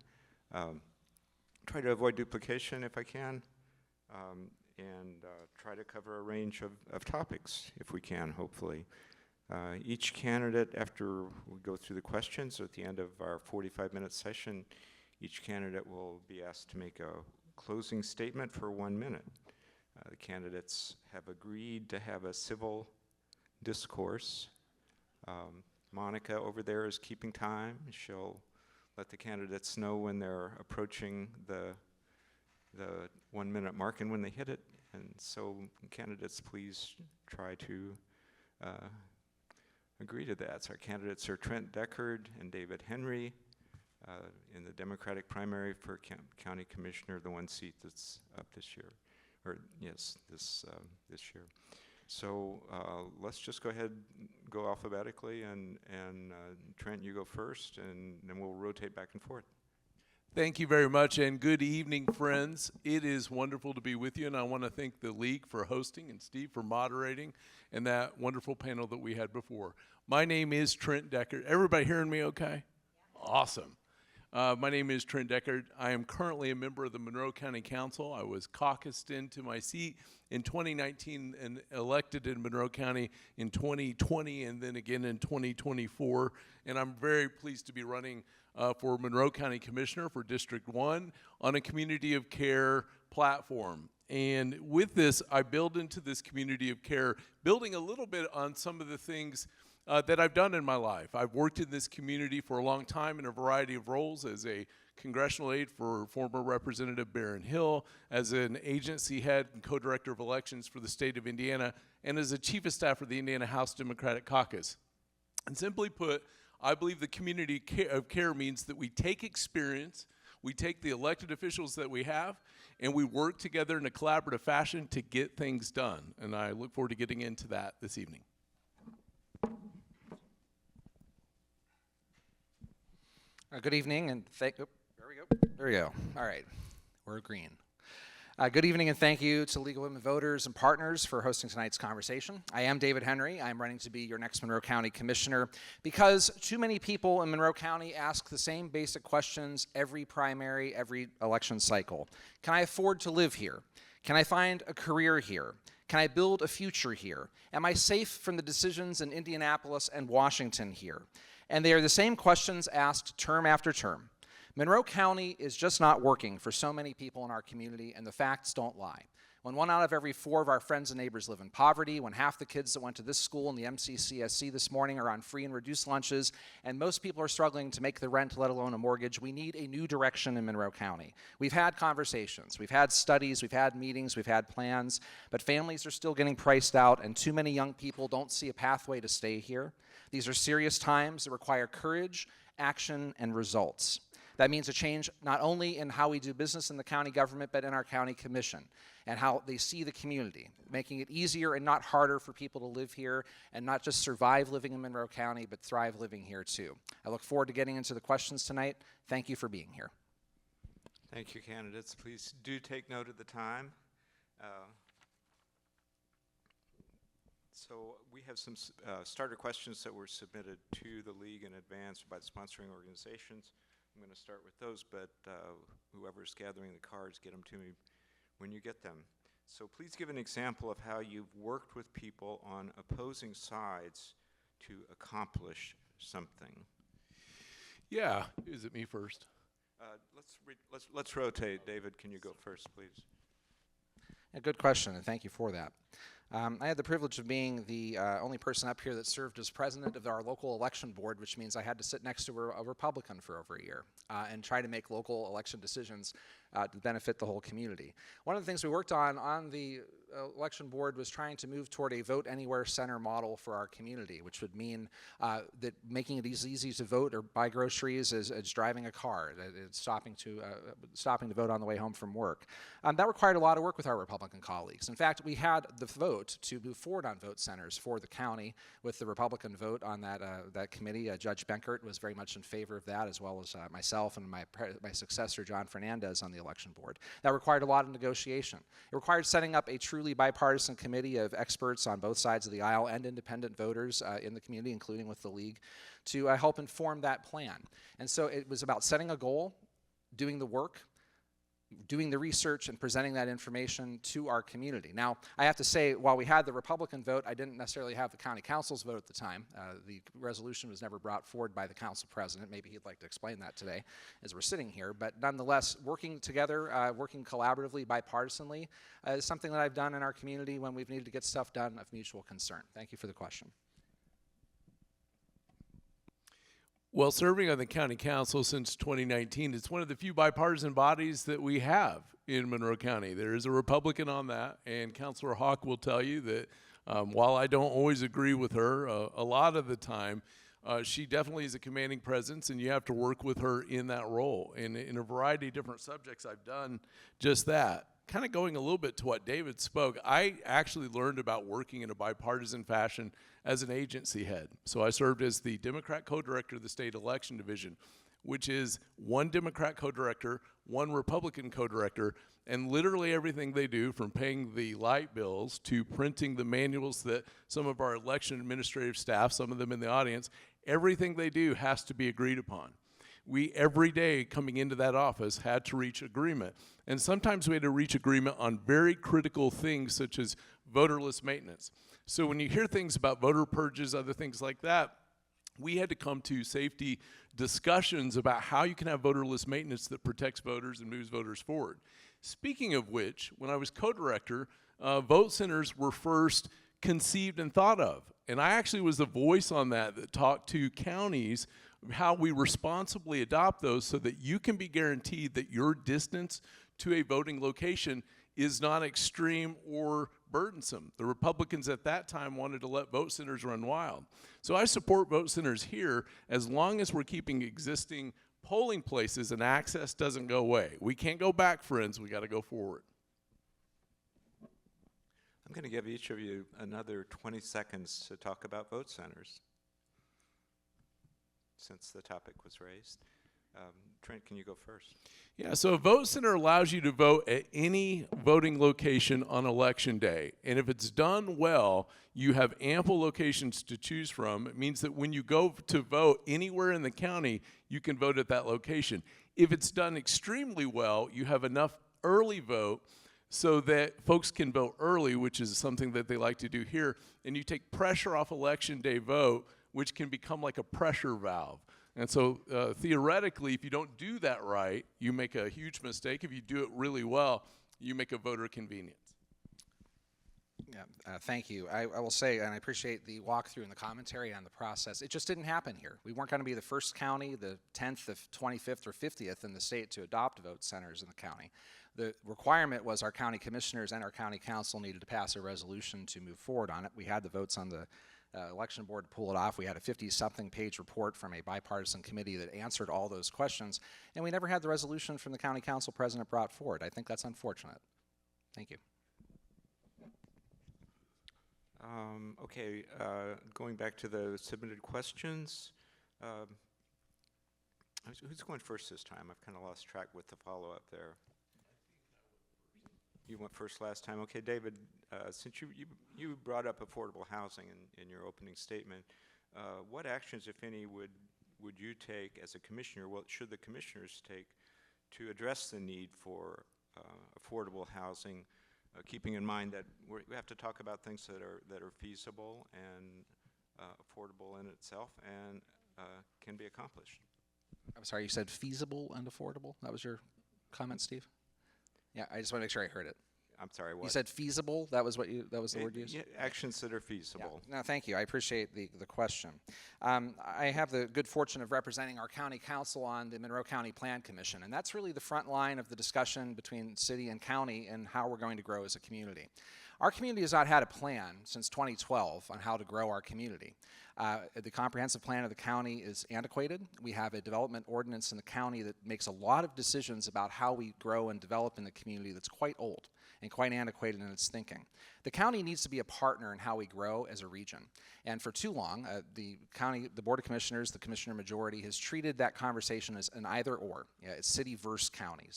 D: Try to avoid duplication if I can, and try to cover a range of topics if we can, hopefully. Each candidate, after we go through the questions at the end of our 45-minute session, each candidate will be asked to make a closing statement for 1 minute. The candidates have agreed to have a civil discourse. Monica over there is keeping time. She'll let the candidates know when they're approaching the 1 minute mark and when they hit it. And so candidates, please try to agree to that. So our candidates are Trent Deckard and David Henry in the Democratic primary for County Commissioner, the one seat that's up this year, or yes, this year. So let's just go ahead, go alphabetically, and Trent, you go first, and then we'll rotate back and forth.
E: Thank you very much, and good evening, friends. It is wonderful to be with you, and I want to thank the League for hosting and Steve for moderating and that wonderful panel that we had before. My name is Trent Deckard. Everybody hearing me okay? Yeah. Awesome. My name is Trent Deckard. I am currently a member of the Monroe County Council. I was caucused into my seat in 2019 and elected in Monroe County in 2020 and then again in 2024. And I'm very pleased to be running for Monroe County Commissioner for District 1 on a community of care platform. And with this, I build into this community of care, building a little bit on some of the things that I've done in my life. I've worked in this community for a long time in a variety of roles as a congressional aide for former Representative Barron Hill, as an agency head and co-director of elections for the state of Indiana, and as a chief of staff for the Indiana House Democratic Caucus. And simply put, I believe the community of care means that we take experience, we take the elected officials that we have, and we work together in a collaborative fashion to get things done. And I look forward to getting into that this evening.
F: Good evening, and there we go. All right, we're green. Good evening, and thank you to League of Women Voters and partners for hosting tonight's conversation. I am David Henry. I'm running to be your next Monroe County Commissioner because too many people in Monroe County ask the same basic questions every primary, every election cycle. Can I afford to live here? Can I find a career here? Can I build a future here? Am I safe from the decisions in Indianapolis and Washington here? And they are the same questions asked term after term. Monroe County is just not working for so many people in our community, and the facts don't lie. When 1 out of every 4 of our friends and neighbors live in poverty, when half the kids that went to this school in the MCCSC this morning are on free and reduced lunches, and most people are struggling to make the rent, let alone a mortgage, we need a new direction in Monroe County. We've had conversations, we've had studies, we've had meetings, we've had plans, but families are still getting priced out, and too many young people don't see a pathway to stay here. These are serious times that require courage, action, and results. That means a change not only in how we do business in the county government, but in our county commission and how they see the community, making it easier and not harder for people to live here and not just survive living in Monroe County, but thrive living here too. I look forward to getting into the questions tonight. Thank you for being here.
D: Thank you, candidates. Please do take note of the time. So we have some starter questions that were submitted to the League in advance by the sponsoring organizations. I'm going to start with those, but whoever's gathering the cards, get them to me when you get them. So please give an example of how you've worked with people on opposing sides to accomplish something.
E: Yeah, is it me first?
D: Let's rotate. David, can you go first, please?
F: A good question, and thank you for that. I had the privilege of being the only person up here that served as president of our local election board, which means I had to sit next to a Republican for over a year and try to make local election decisions to benefit the whole community. One of the things we worked on the election board was trying to move toward a vote anywhere center model for our community, which would mean that making it easy to vote or buy groceries is driving a car, stopping to vote on the way home from work. That required a lot of work with our Republican colleagues. In fact, we had the vote to move forward on vote centers for the county with the Republican vote on that committee. Judge Benkert was very much in favor of that, as well as myself and my successor, John Fernandez, on the election board. That required a lot of negotiation. It required setting up a truly bipartisan committee of experts on both sides of the aisle and independent voters in the community, including with the league, to help inform that plan. And so it was about setting a goal, doing the work, doing the research, and presenting that information to our community. Now, I have to say, while we had the Republican vote, I didn't necessarily have the county council's vote at the time. The resolution was never brought forward by the council president. Maybe he'd like to explain that today as we're sitting here. But nonetheless, working together, working collaboratively, bipartisanly, is something that I've done in our community when we've needed to get stuff done of mutual concern. Thank you for the question.
E: Well, serving on the county council since 2019, it's one of the few bipartisan bodies that we have in Monroe County. There is a Republican on that, and Councilor Hawk will tell you that while I don't always agree with her, a lot of the time, she definitely is a commanding presence, and you have to work with her in that role. And in a variety of different subjects, I've done just that. Kind of going a little bit to what David spoke, I actually learned about working in a bipartisan fashion as an agency head. So I served as the Democrat co-director of the state election division, which is one Democrat co-director, one Republican co-director, and literally everything they do, from paying the light bills to printing the manuals that some of our election administrative staff, some of them in the audience, everything they do has to be agreed upon. We, every day coming into that office, had to reach agreement. And sometimes we had to reach agreement on very critical things such as voterless maintenance. So when you hear things about voter purges, other things like that, we had to come to safety discussions about how you can have voterless maintenance that protects voters and moves voters forward. Speaking of which, when I was co-director, vote centers were first conceived and thought of. And I actually was the voice on that talked to counties how we responsibly adopt those so that you can be guaranteed that your distance to a voting location is not extreme or burdensome. The Republicans at that time wanted to let vote centers run wild. So I support vote centers here as long as we're keeping existing polling places and access doesn't go away. We can't go back, friends. We got to go forward.
D: I'm going to give each of you another 20 seconds to talk about vote centers, since the topic was raised. Trent, can you go first?
E: Yeah, so a vote center allows you to vote at any voting location on election day. And if it's done well, you have ample locations to choose from. It means that when you go to vote anywhere in the county, you can vote at that location. If it's done extremely well, you have enough early vote so that folks can vote early, which is something that they like to do here. And you take pressure off election day vote, which can become like a pressure valve. And so theoretically, if you don't do that right, you make a huge mistake. If you do it really well, you make a voter convenience.
F: Yeah, thank you. I will say, and I appreciate the walkthrough and the commentary on the process. It just didn't happen here. We weren't going to be the first county, the 10th, the 25th, or 50th in the state to adopt vote centers in the county. The requirement was our county commissioners and our county council needed to pass a resolution to move forward on it. We had the votes on the election board to pull it off. We had a 50-something page report from a bipartisan committee that answered all those questions, and we never had the resolution from the county council president brought forward. I think that's unfortunate. Thank you.
D: Okay, going back to the submitted questions. Who's going first this time? I've kind of lost track with the follow-up there. You went first last time. Okay, David, since you brought up affordable housing in your opening statement, what actions, if any, would you take as a commissioner? What should the commissioners take to address the need for affordable housing, keeping in mind that we have to talk about things that are feasible and affordable in itself and can be accomplished?
F: I'm sorry, you said feasible and affordable? That was your comment, Steve? Yeah, I just want to make sure I heard it.
D: I'm sorry, what?
F: You said feasible? That was that was the word used?
D: Yeah, actions that are feasible.
F: Yeah. No, thank you. I appreciate the question. I have the good fortune of representing our county council on the Monroe County Plan Commission, and that's really the front line of the discussion between city and county and how we're going to grow as a community. Our community has not had a plan since 2012 on how to grow our community. The comprehensive plan of the county is antiquated. We have a development ordinance in the county that makes a lot of decisions about how we grow and develop in the community that's quite old and quite antiquated in its thinking. The county needs to be a partner in how we grow as a region. And for too long, the Board of Commissioners, the Commissioner majority, has treated that conversation as an either or. Yeah, it's city versus county,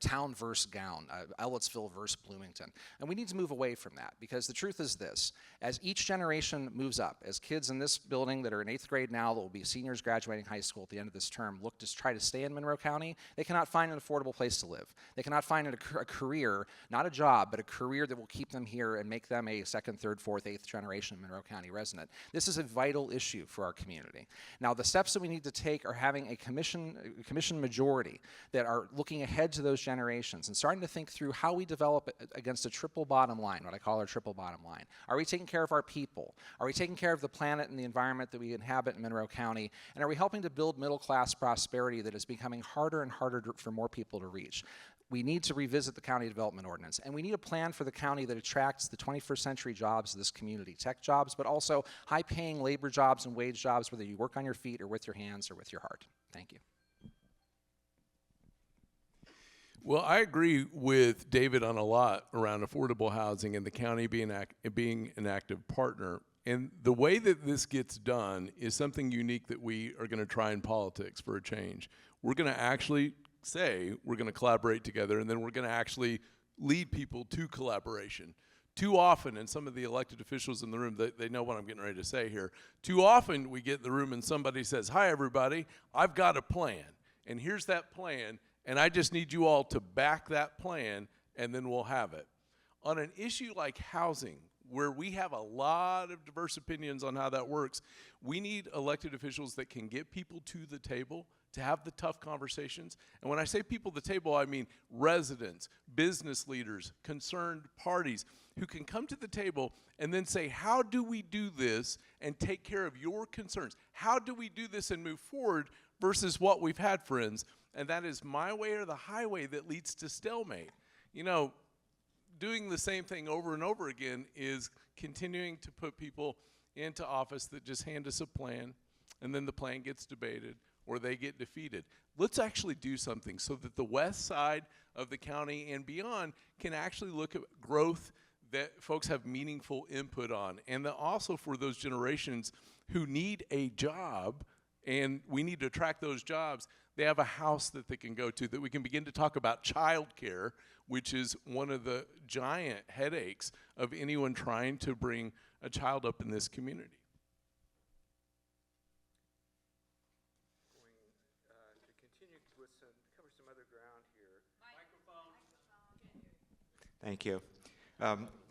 F: town versus gown, Ellettsville versus Bloomington. And we need to move away from that, because the truth is this: as each generation moves up, as kids in this building that are in 8th grade now that will be seniors graduating high school at the end of this term look to try to stay in Monroe County, they cannot find an affordable place to live. They cannot find a career, not a job, but a career that will keep them here and make them a 2nd, 3rd, 4th, 8th generation Monroe County resident. This is a vital issue for our community. Now, the steps that we need to take are having a commission majority that are looking ahead to those generations and starting to think through how we develop against a triple bottom line, what I call our triple bottom line. Are we taking care of our people? Are we taking care of the planet and the environment that we inhabit in Monroe County? And are we helping to build middle-class prosperity that is becoming harder and harder for more people to reach? We need to revisit the county development ordinance, and we need a plan for the county that attracts the 21st century jobs of this community, tech jobs, but also high-paying labor jobs and wage jobs, whether you work on your feet or with your hands or with your heart. Thank you.
E: Well, I agree with David on a lot around affordable housing and the county being an active partner. And the way that this gets done is something unique that we are going to try in politics for a change. We're going to actually say we're going to collaborate together, and then we're going to actually lead people to collaboration. Too often, and some of the elected officials in the room, they know what I'm getting ready to say here. Too often we get in the room and somebody says, "Hi everybody, I've got a plan, and here's that plan, and I just need you all to back that plan, and then we'll have it." On an issue like housing, where we have a lot of diverse opinions on how that works, we need elected officials that can get people to the table to have the tough conversations. And when I say people at the table, I mean residents, business leaders, concerned parties who can come to the table and then say, how do we do this and take care of your concerns? How do we do this and move forward versus what we've had, friends? And that is my way or the highway that leads to stalemate. You know, doing the same thing over and over again is continuing to put people into office that just hand us a plan, and then the plan gets debated or they get defeated. Let's actually do something so that the west side of the county and beyond can actually look at growth that folks have meaningful input on. And also for those generations who need a job, and we need to attract those jobs, they have a house that they can go to, that we can begin to talk about childcare, which is one of the giant headaches of anyone trying to bring a child up in this community.
D: Cover some other ground here. Thank you.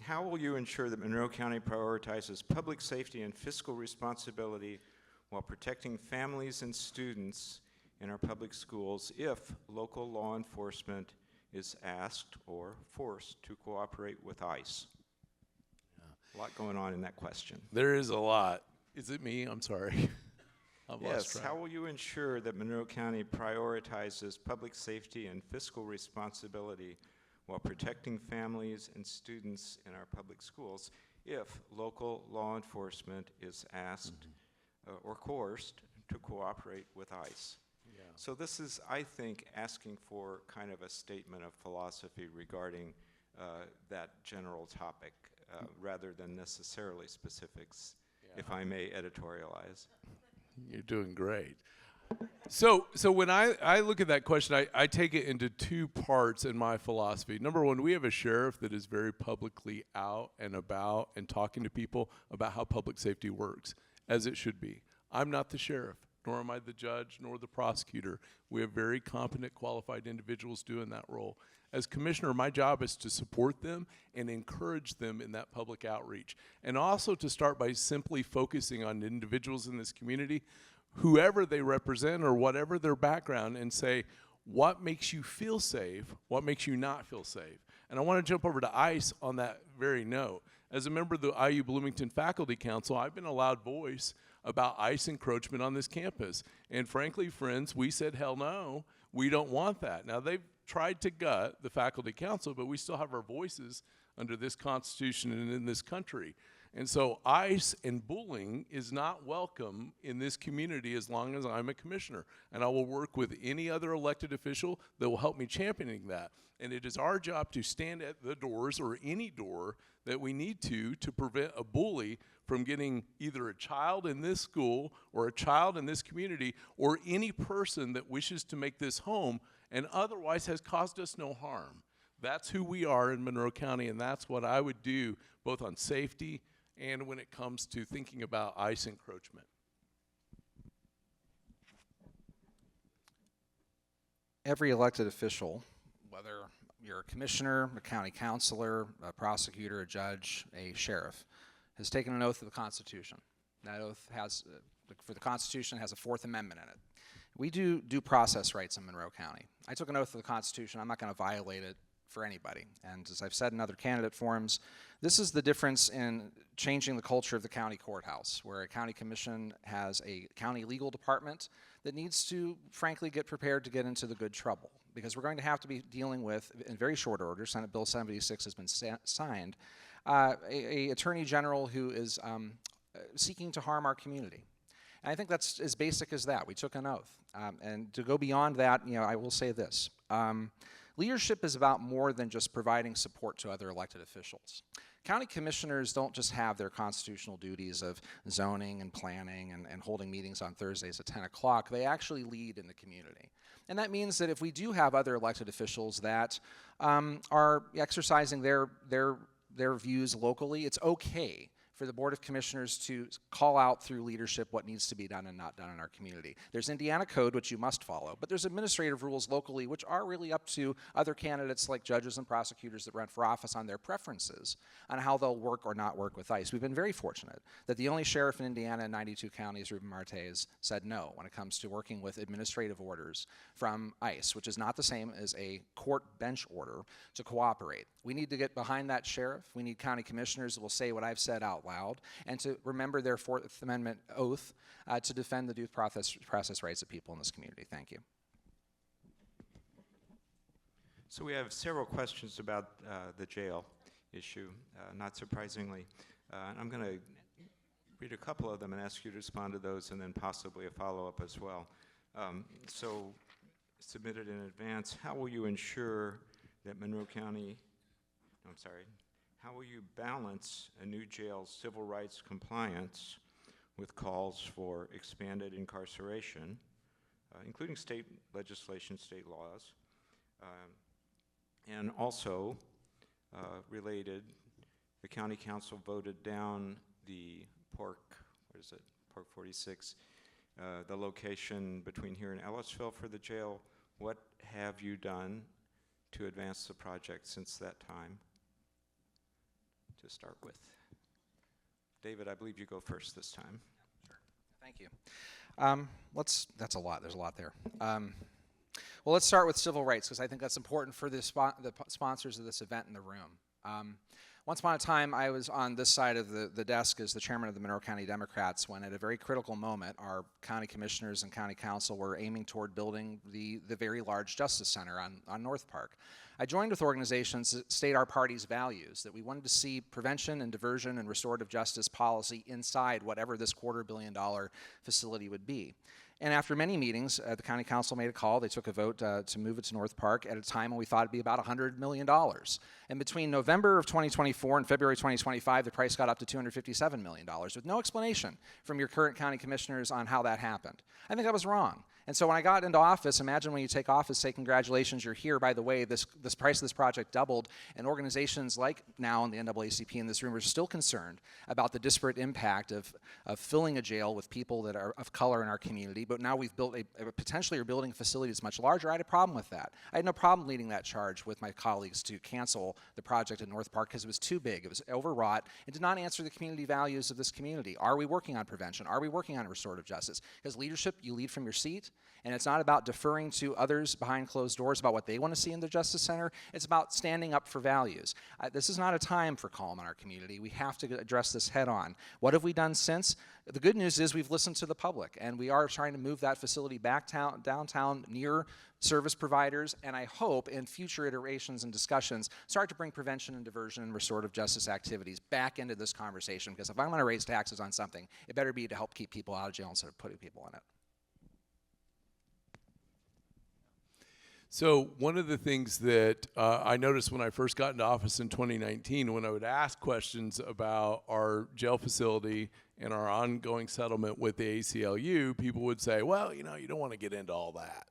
D: How will you ensure that Monroe County prioritizes public safety and fiscal responsibility while protecting families and students in our public schools if local law enforcement is asked or forced to cooperate with ICE? A lot going on in that question.
E: There is a lot. Is it me? I'm sorry.
D: Yes, how will you ensure that Monroe County prioritizes public safety and fiscal responsibility while protecting families and students in our public schools if local law enforcement is asked or coerced to cooperate with ICE?
E: Yeah.
D: So this is, I think, asking for kind of a statement of philosophy regarding that general topic rather than necessarily specifics, if I may editorialize.
E: You're doing great. So when I look at that question, I take it into two parts in my philosophy. Number one, we have a sheriff that is very publicly out and about and talking to people about how public safety works, as it should be. I'm not the sheriff, nor am I the judge, nor the prosecutor. We have very competent, qualified individuals doing that role. As commissioner, my job is to support them and encourage them in that public outreach. And also to start by simply focusing on individuals in this community whoever they represent or whatever their background and say, what makes you feel safe? What makes you not feel safe? And I want to jump over to ICE on that very note. As a member of the IU Bloomington Faculty Council, I've been allowed voice about ICE encroachment on this campus. And frankly, friends, we said, hell no, we don't want that. Now, they've tried to gut the Faculty Council, but we still have our voices under this Constitution and in this country. And so ICE and bullying is not welcome in this community as long as I'm a commissioner. And I will work with any other elected official that will help me championing that. And it is our job to stand at the doors or any door that we need to prevent a bully from getting either a child in this school or a child in this community or any person that wishes to make this home and otherwise has caused us no harm. That's who we are in Monroe County, and that's what I would do both on safety and when it comes to thinking about ICE encroachment.
F: Every elected official, whether you're a commissioner, a county councilor, a prosecutor, a judge, a sheriff, has taken an oath of the Constitution. That oath has, for the Constitution, has a Fourth Amendment in it. We do due process rights in Monroe County. I took an oath of the Constitution. I'm not going to violate it for anybody. And as I've said in other candidate forums, this is the difference in changing the culture of the county courthouse, where a county commission has a county legal department that needs to, frankly, get prepared to get into the good trouble. Because we're going to have to be dealing with, in very short order, Senate Bill 76 has been signed, a attorney general who is seeking to harm our community. And I think that's as basic as that. We took an oath. And to go beyond that, I will say this. Leadership is about more than just providing support to other elected officials. County commissioners don't just have their constitutional duties of zoning and planning and holding meetings on Thursdays at 10 o'clock. They actually lead in the community. And that means that if we do have other elected officials that are exercising their views locally, it's okay for the Board of Commissioners to call out through leadership what needs to be done and not done in our community. There's Indiana code, which you must follow, but there's administrative rules locally, which are really up to other candidates like judges and prosecutors that run for office on their preferences on how they'll work or not work with ICE. We've been very fortunate that the only sheriff in Indiana in 92 counties, Ruben Martez, said no when it comes to working with administrative orders from ICE, which is not the same as a court bench order, to cooperate. We need to get behind that sheriff. We need county commissioners that will say what I've said out loud and to remember their Fourth Amendment oath to defend the due process rights of people in this community. Thank you.
D: So we have several questions about the jail issue, not surprisingly. And I'm going to read a couple of them and ask you to respond to those and then possibly a follow-up as well. So submitted in advance, how will you ensure that Monroe County, how will you balance a new jail's civil rights compliance with calls for expanded incarceration, including state legislation, state laws, and also related, the county council voted down the Park 46, the location between here and Ellisville for the jail. What have you done to advance the project since that time? To start with. David, I believe you go first this time.
F: Sure. Thank you. That's a lot. There's a lot there. Well, let's start with civil rights, because I think that's important for the sponsors of this event in the room. Once upon a time, I was on this side of the desk as the chairman of the Monroe County Democrats when, at a very critical moment, our county commissioners and county council were aiming toward building the very large Justice Center on North Park. I joined with organizations that state our party's values, that we wanted to see prevention and diversion and restorative justice policy inside whatever this $250 million facility would be. And after many meetings, the county council made a call. They took a vote to move it to North Park at a time when we thought it'd be about $100 million. And between November of 2024 and February 2025, the price got up to $257 million with no explanation from your current county commissioners on how that happened. I think that was wrong. And so when I got into office, imagine when you take office, say, congratulations, you're here. By the way, this price of this project doubled. And organizations like now in the NAACP in this room are still concerned about the disparate impact of filling a jail with people that are of color in our community. But now we've built potentially are building a facility that's much larger. I had a problem with that. I had no problem leading that charge with my colleagues to cancel the project at North Park because it was too big. It was overwrought. It did not answer the community values of this community. Are we working on prevention? Are we working on restorative justice? Because leadership, you lead from your seat. And it's not about deferring to others behind closed doors about what they want to see in the Justice Center. It's about standing up for values. This is not a time for calm in our community. We have to address this head on. What have we done since? The good news is we've listened to the public, and we are trying to move that facility back downtown near service providers, and I hope in future iterations and discussions start to bring prevention and diversion and restorative justice activities back into this conversation, because if I'm going to raise taxes on something, it better be to help keep people out of jail instead of putting people in it.
E: So one of the things that I noticed when I first got into office in 2019, when I would ask questions about our jail facility and our ongoing settlement with the ACLU, people would say, well, you know, you don't want to get into all that.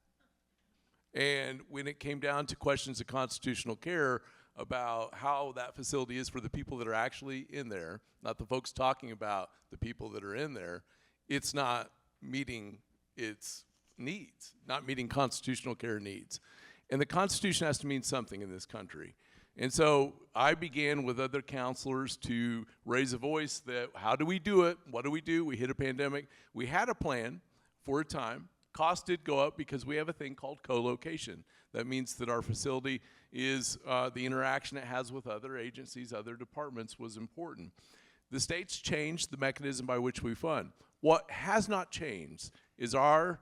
E: And when it came down to questions of constitutional care about how that facility is for the people that are actually in there, not the folks talking about the people that are in there, it's not meeting its needs, not meeting constitutional care needs. And the Constitution has to mean something in this country. And so I began with other counselors to raise a voice that, how do we do it? What do? We hit a pandemic. We had a plan for a time. Cost did go up because we have a thing called co-location. That means that our facility is, the interaction it has with other agencies, other departments was important. The state's changed the mechanism by which we fund. What has not changed is our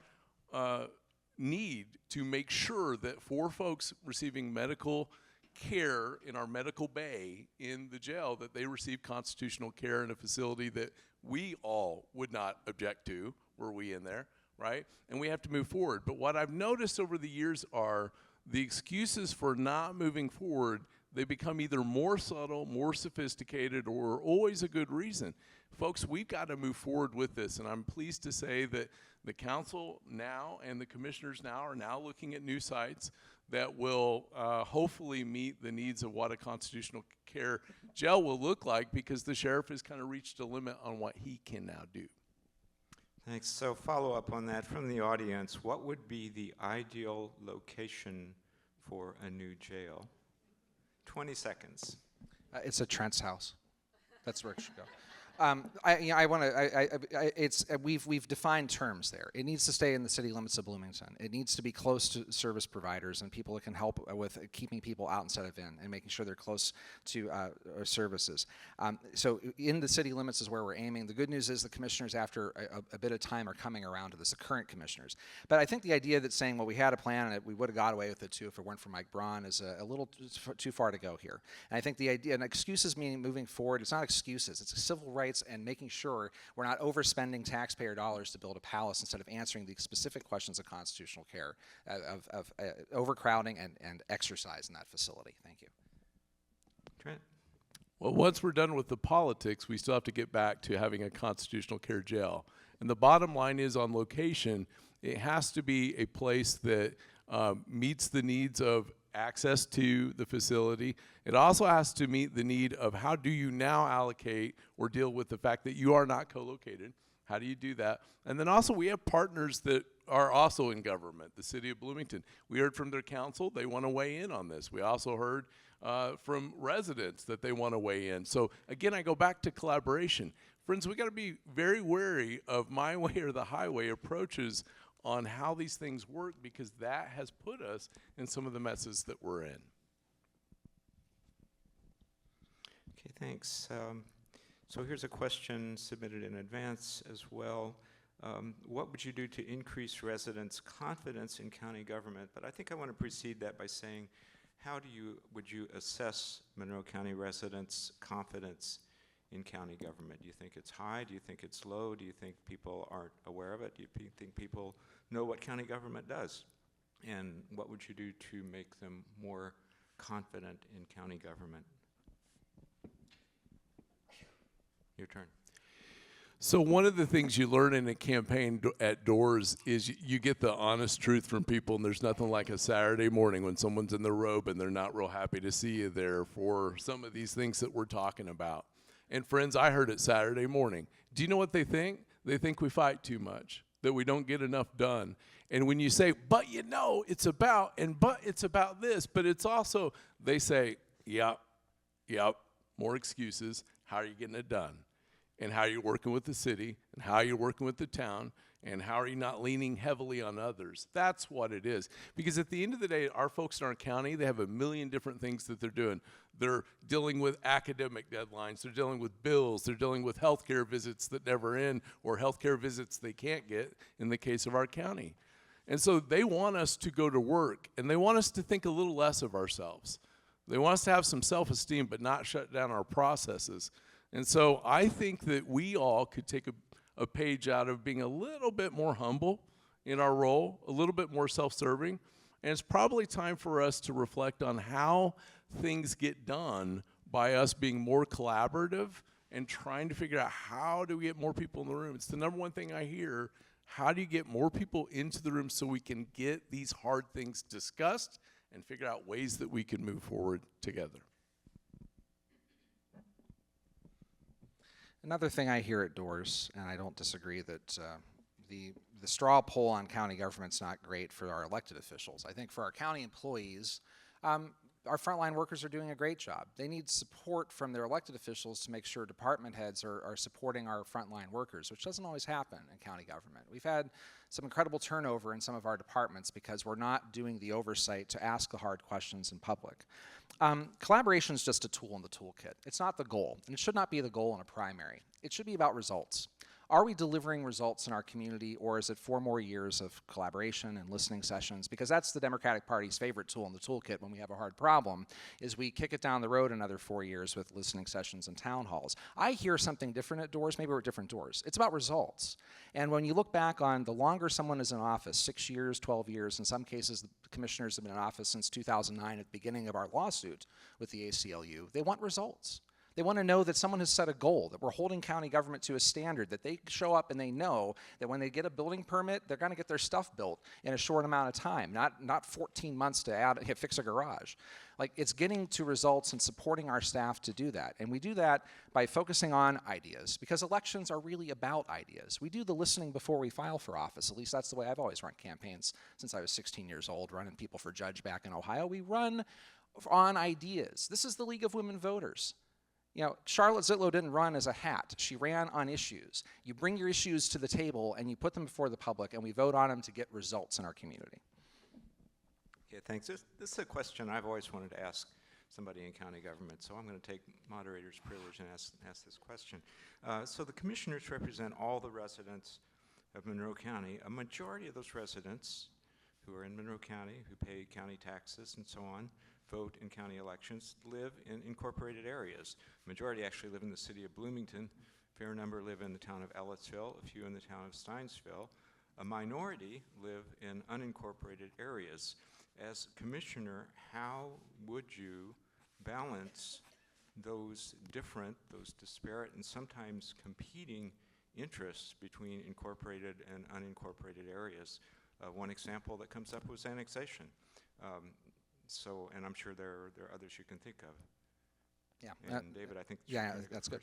E: need to make sure that for folks receiving medical care in our medical bay in the jail, that they receive constitutional care in a facility that we all would not object to were we in there, right? And we have to move forward. But what I've noticed over the years are the excuses for not moving forward, they become either more subtle, more sophisticated, or always a good reason. Folks, we've got to move forward with this, and I'm pleased to say that the council now and the commissioners now are now looking at new sites that will hopefully meet the needs of what a constitutional care jail will look like, because the sheriff has kind of reached a limit on what he can now do.
D: Thanks. So follow up on that from the audience. What would be the ideal location for a new jail? 20 seconds.
F: It's at Trent's house. That's where it should go. We've defined terms there. It needs to stay in the city limits of Bloomington. It needs to be close to service providers and people that can help with keeping people out instead of in, and making sure they're close to our services. So in the city limits is where we're aiming. The good news is the commissioners, after a bit of time, are coming around to this, the current commissioners. But I think the idea that saying, well, we had a plan and we would have got away with it too if it weren't for Mike Braun, is a little too far to go here. And I think the idea, and excuses meaning moving forward, it's not excuses, it's civil rights and making sure we're not overspending taxpayer dollars to build a palace instead of answering the specific questions of constitutional care, of overcrowding and exercise in that facility. Thank you.
D: Trent.
E: Well, once we're done with the politics, we still have to get back to having a constitutional care jail. And the bottom line is, on location, it has to be a place that meets the needs of access to the facility. It also has to meet the need of how do you now allocate or deal with the fact that you are not co-located. How do you do that? And then also we have partners that are also in government, the city of Bloomington. We heard from their council, they want to weigh in on this. We also heard from residents that they want to weigh in. So again, I go back to collaboration. Friends, we got to be very wary of my way or the highway approaches on how these things work, because that has put us in some of the messes that we're in.
D: Okay, thanks. So here's a question submitted in advance as well. What would you do to increase residents' confidence in county government? But I think I want to precede that by saying, would you assess Monroe County residents' confidence in county government? Do you think it's high? Do you think it's low? Do you think people aren't aware of it? Do you think people know what county government does? And what would you do to make them more confident in county government? Your turn.
E: So one of the things you learn in a campaign at doors is you get the honest truth from people, and there's nothing like a Saturday morning when someone's in the robe and they're not real happy to see you there for some of these things that we're talking about. And friends, I heard it Saturday morning. Do you know what they think? They think we fight too much, that we don't get enough done. And when you say, but you know, it's about, and but it's about this, but it's also, they say, yep, more excuses. How are you getting it done? And how you're working with the city, and how you're working with the town, and how are you not leaning heavily on others. That's what it is. Because at the end of the day, our folks in our county, they have a million different things that they're doing. They're dealing with academic deadlines. They're dealing with bills. They're dealing with healthcare visits that never end, or healthcare visits they can't get in the case of our county. And so they want us to go to work, and they want us to think a little less of ourselves. They want us to have some self-esteem, but not shut down our processes. And so I think that we all could take a page out of being a little bit more humble in our role, a little bit more self-serving, and it's probably time for us to reflect on how things get done by us being more collaborative and trying to figure out how do we get more people in the room. It's the number one thing I hear. How do you get more people into the room so we can get these hard things discussed and figure out ways that we can move forward together?
F: Another thing I hear at doors, and I don't disagree, that the straw poll on county government's not great for our elected officials. I think for our county employees, our frontline workers are doing a great job. They need support from their elected officials to make sure department heads are supporting our frontline workers, which doesn't always happen in county government. We've had some incredible turnover in some of our departments because we're not doing the oversight to ask the hard questions in public. Collaboration is just a tool in the toolkit. It's not the goal, and it should not be the goal in a primary. It should be about results. Are we delivering results in our community, or is it 4 more years of collaboration and listening sessions? Because that's the Democratic Party's favorite tool in the toolkit when we have a hard problem, is we kick it down the road another 4 years with listening sessions and town halls. I hear something different at doors. Maybe we're at different doors. It's about results. And when you look back on the longer someone is in office, 6 years, 12 years, in some cases the commissioners have been in office since 2009 at the beginning of our lawsuit with the ACLU, they want results. They want to know that someone has set a goal, that we're holding county government to a standard, that they show up and they know that when they get a building permit, they're going to get their stuff built in a short amount of time, not 14 months to fix a garage. Like, it's getting to results and supporting our staff to do that. And we do that by focusing on ideas, because elections are really about ideas. We do the listening before we file for office. At least that's the way I've always run campaigns since I was 16 years old, running people for judge back in Ohio. We run on ideas. This is the League of Women Voters. You know, Charlotte Zitlow didn't run as a hat. She ran on issues. You bring your issues to the table and you put them before the public, and we vote on them to get results in our community.
D: Okay, thanks. This is a question I've always wanted to ask somebody in county government, so I'm going to take moderator's privilege and ask this question. So the commissioners represent all the residents of Monroe County. A majority of those residents who are in Monroe County, who pay county taxes and so on, vote in county elections, live in incorporated areas. Majority actually live in the city of Bloomington. A fair number live in the town of Ellettsville, a few in the town of Steinsville. A minority live in unincorporated areas. As commissioner, how would you balance those disparate and sometimes competing interests between incorporated and unincorporated areas? One example that comes up was annexation. And I'm sure there are others you can think of.
F: Yeah.
D: And David, I think
F: that's good.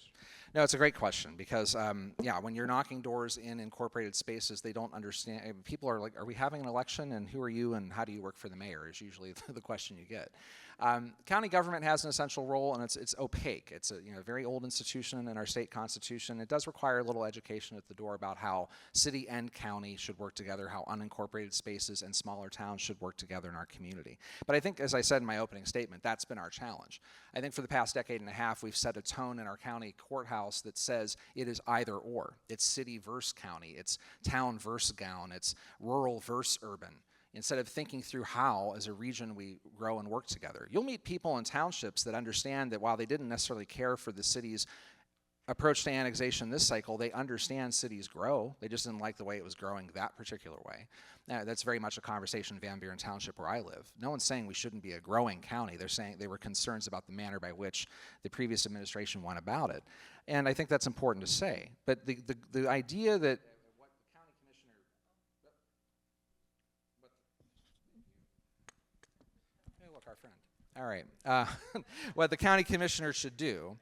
F: No, it's a great question because, when you're knocking doors in incorporated spaces, they don't understand. People are like, are we having an election, and who are you, and how do you work for the mayor is usually the question you get. County government has an essential role, and it's opaque. It's a very old institution in our state constitution. It does require a little education at the door about how city and county should work together, how unincorporated spaces and smaller towns should work together in our community. But I think, as I said in my opening statement, that's been our challenge. I think for the past decade and a half, we've set a tone in our county courthouse that says it is either or. It's city versus county. It's town versus gown. It's rural versus urban. Instead of thinking through how, as a region, we grow and work together. You'll meet people in townships that understand that while they didn't necessarily care for the city's approach to annexation this cycle, they understand cities grow. They just didn't like the way it was growing that particular way. Now, that's very much a conversation in Van Buren Township where I live. No one's saying we shouldn't be a growing county. They're saying they were concerns about the manner by which the previous administration went about it. And I think that's important to say. But the idea that what the county commissioner, hey, look, our friend. All right. What the county commissioner should do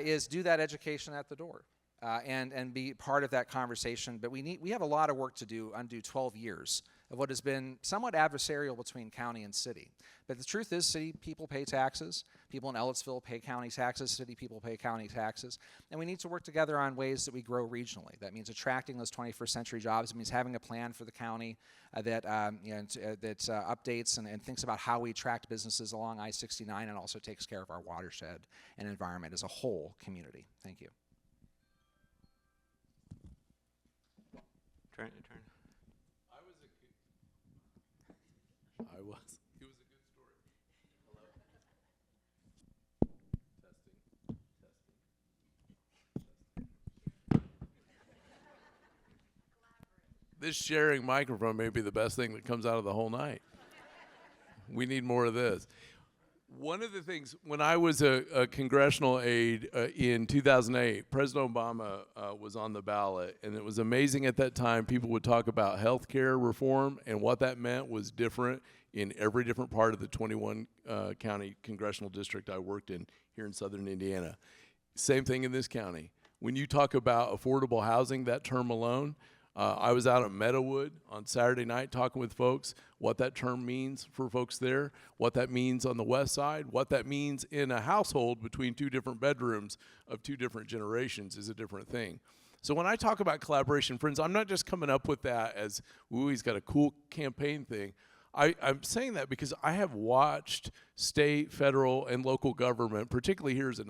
F: is do that education at the door and be part of that conversation. But we have a lot of work to do, undo 12 years of what has been somewhat adversarial between county and city. But the truth is, city people pay taxes. People in Ellettsville pay county taxes. City people pay county taxes. And we need to work together on ways that we grow regionally. That means attracting those 21st century jobs. It means having a plan for the county that updates and thinks about how we attract businesses along I-69 and also takes care of our watershed and environment as a whole community. Thank you.
D: Turn.
E: It was a good story. Hello? Testing. This sharing microphone may be the best thing that comes out of the whole night. We need more of this. One of the things, when I was a congressional aide in 2008, President Obama was on the ballot, and it was amazing at that time. People would talk about health care reform, and what that meant was different in every different part of the 21 county congressional district I worked in here in southern Indiana. Same thing in this county. When you talk about affordable housing, that term alone, I was out at Meadowood on Saturday night talking with folks, what that term means for folks there, what that means on the west side, what that means in a household between two different bedrooms of two different generations is a different thing. So when I talk about collaboration, friends, I'm not just coming up with that as, ooh, he's got a cool campaign thing. I'm saying that because I have watched state, federal, and local government, particularly here as a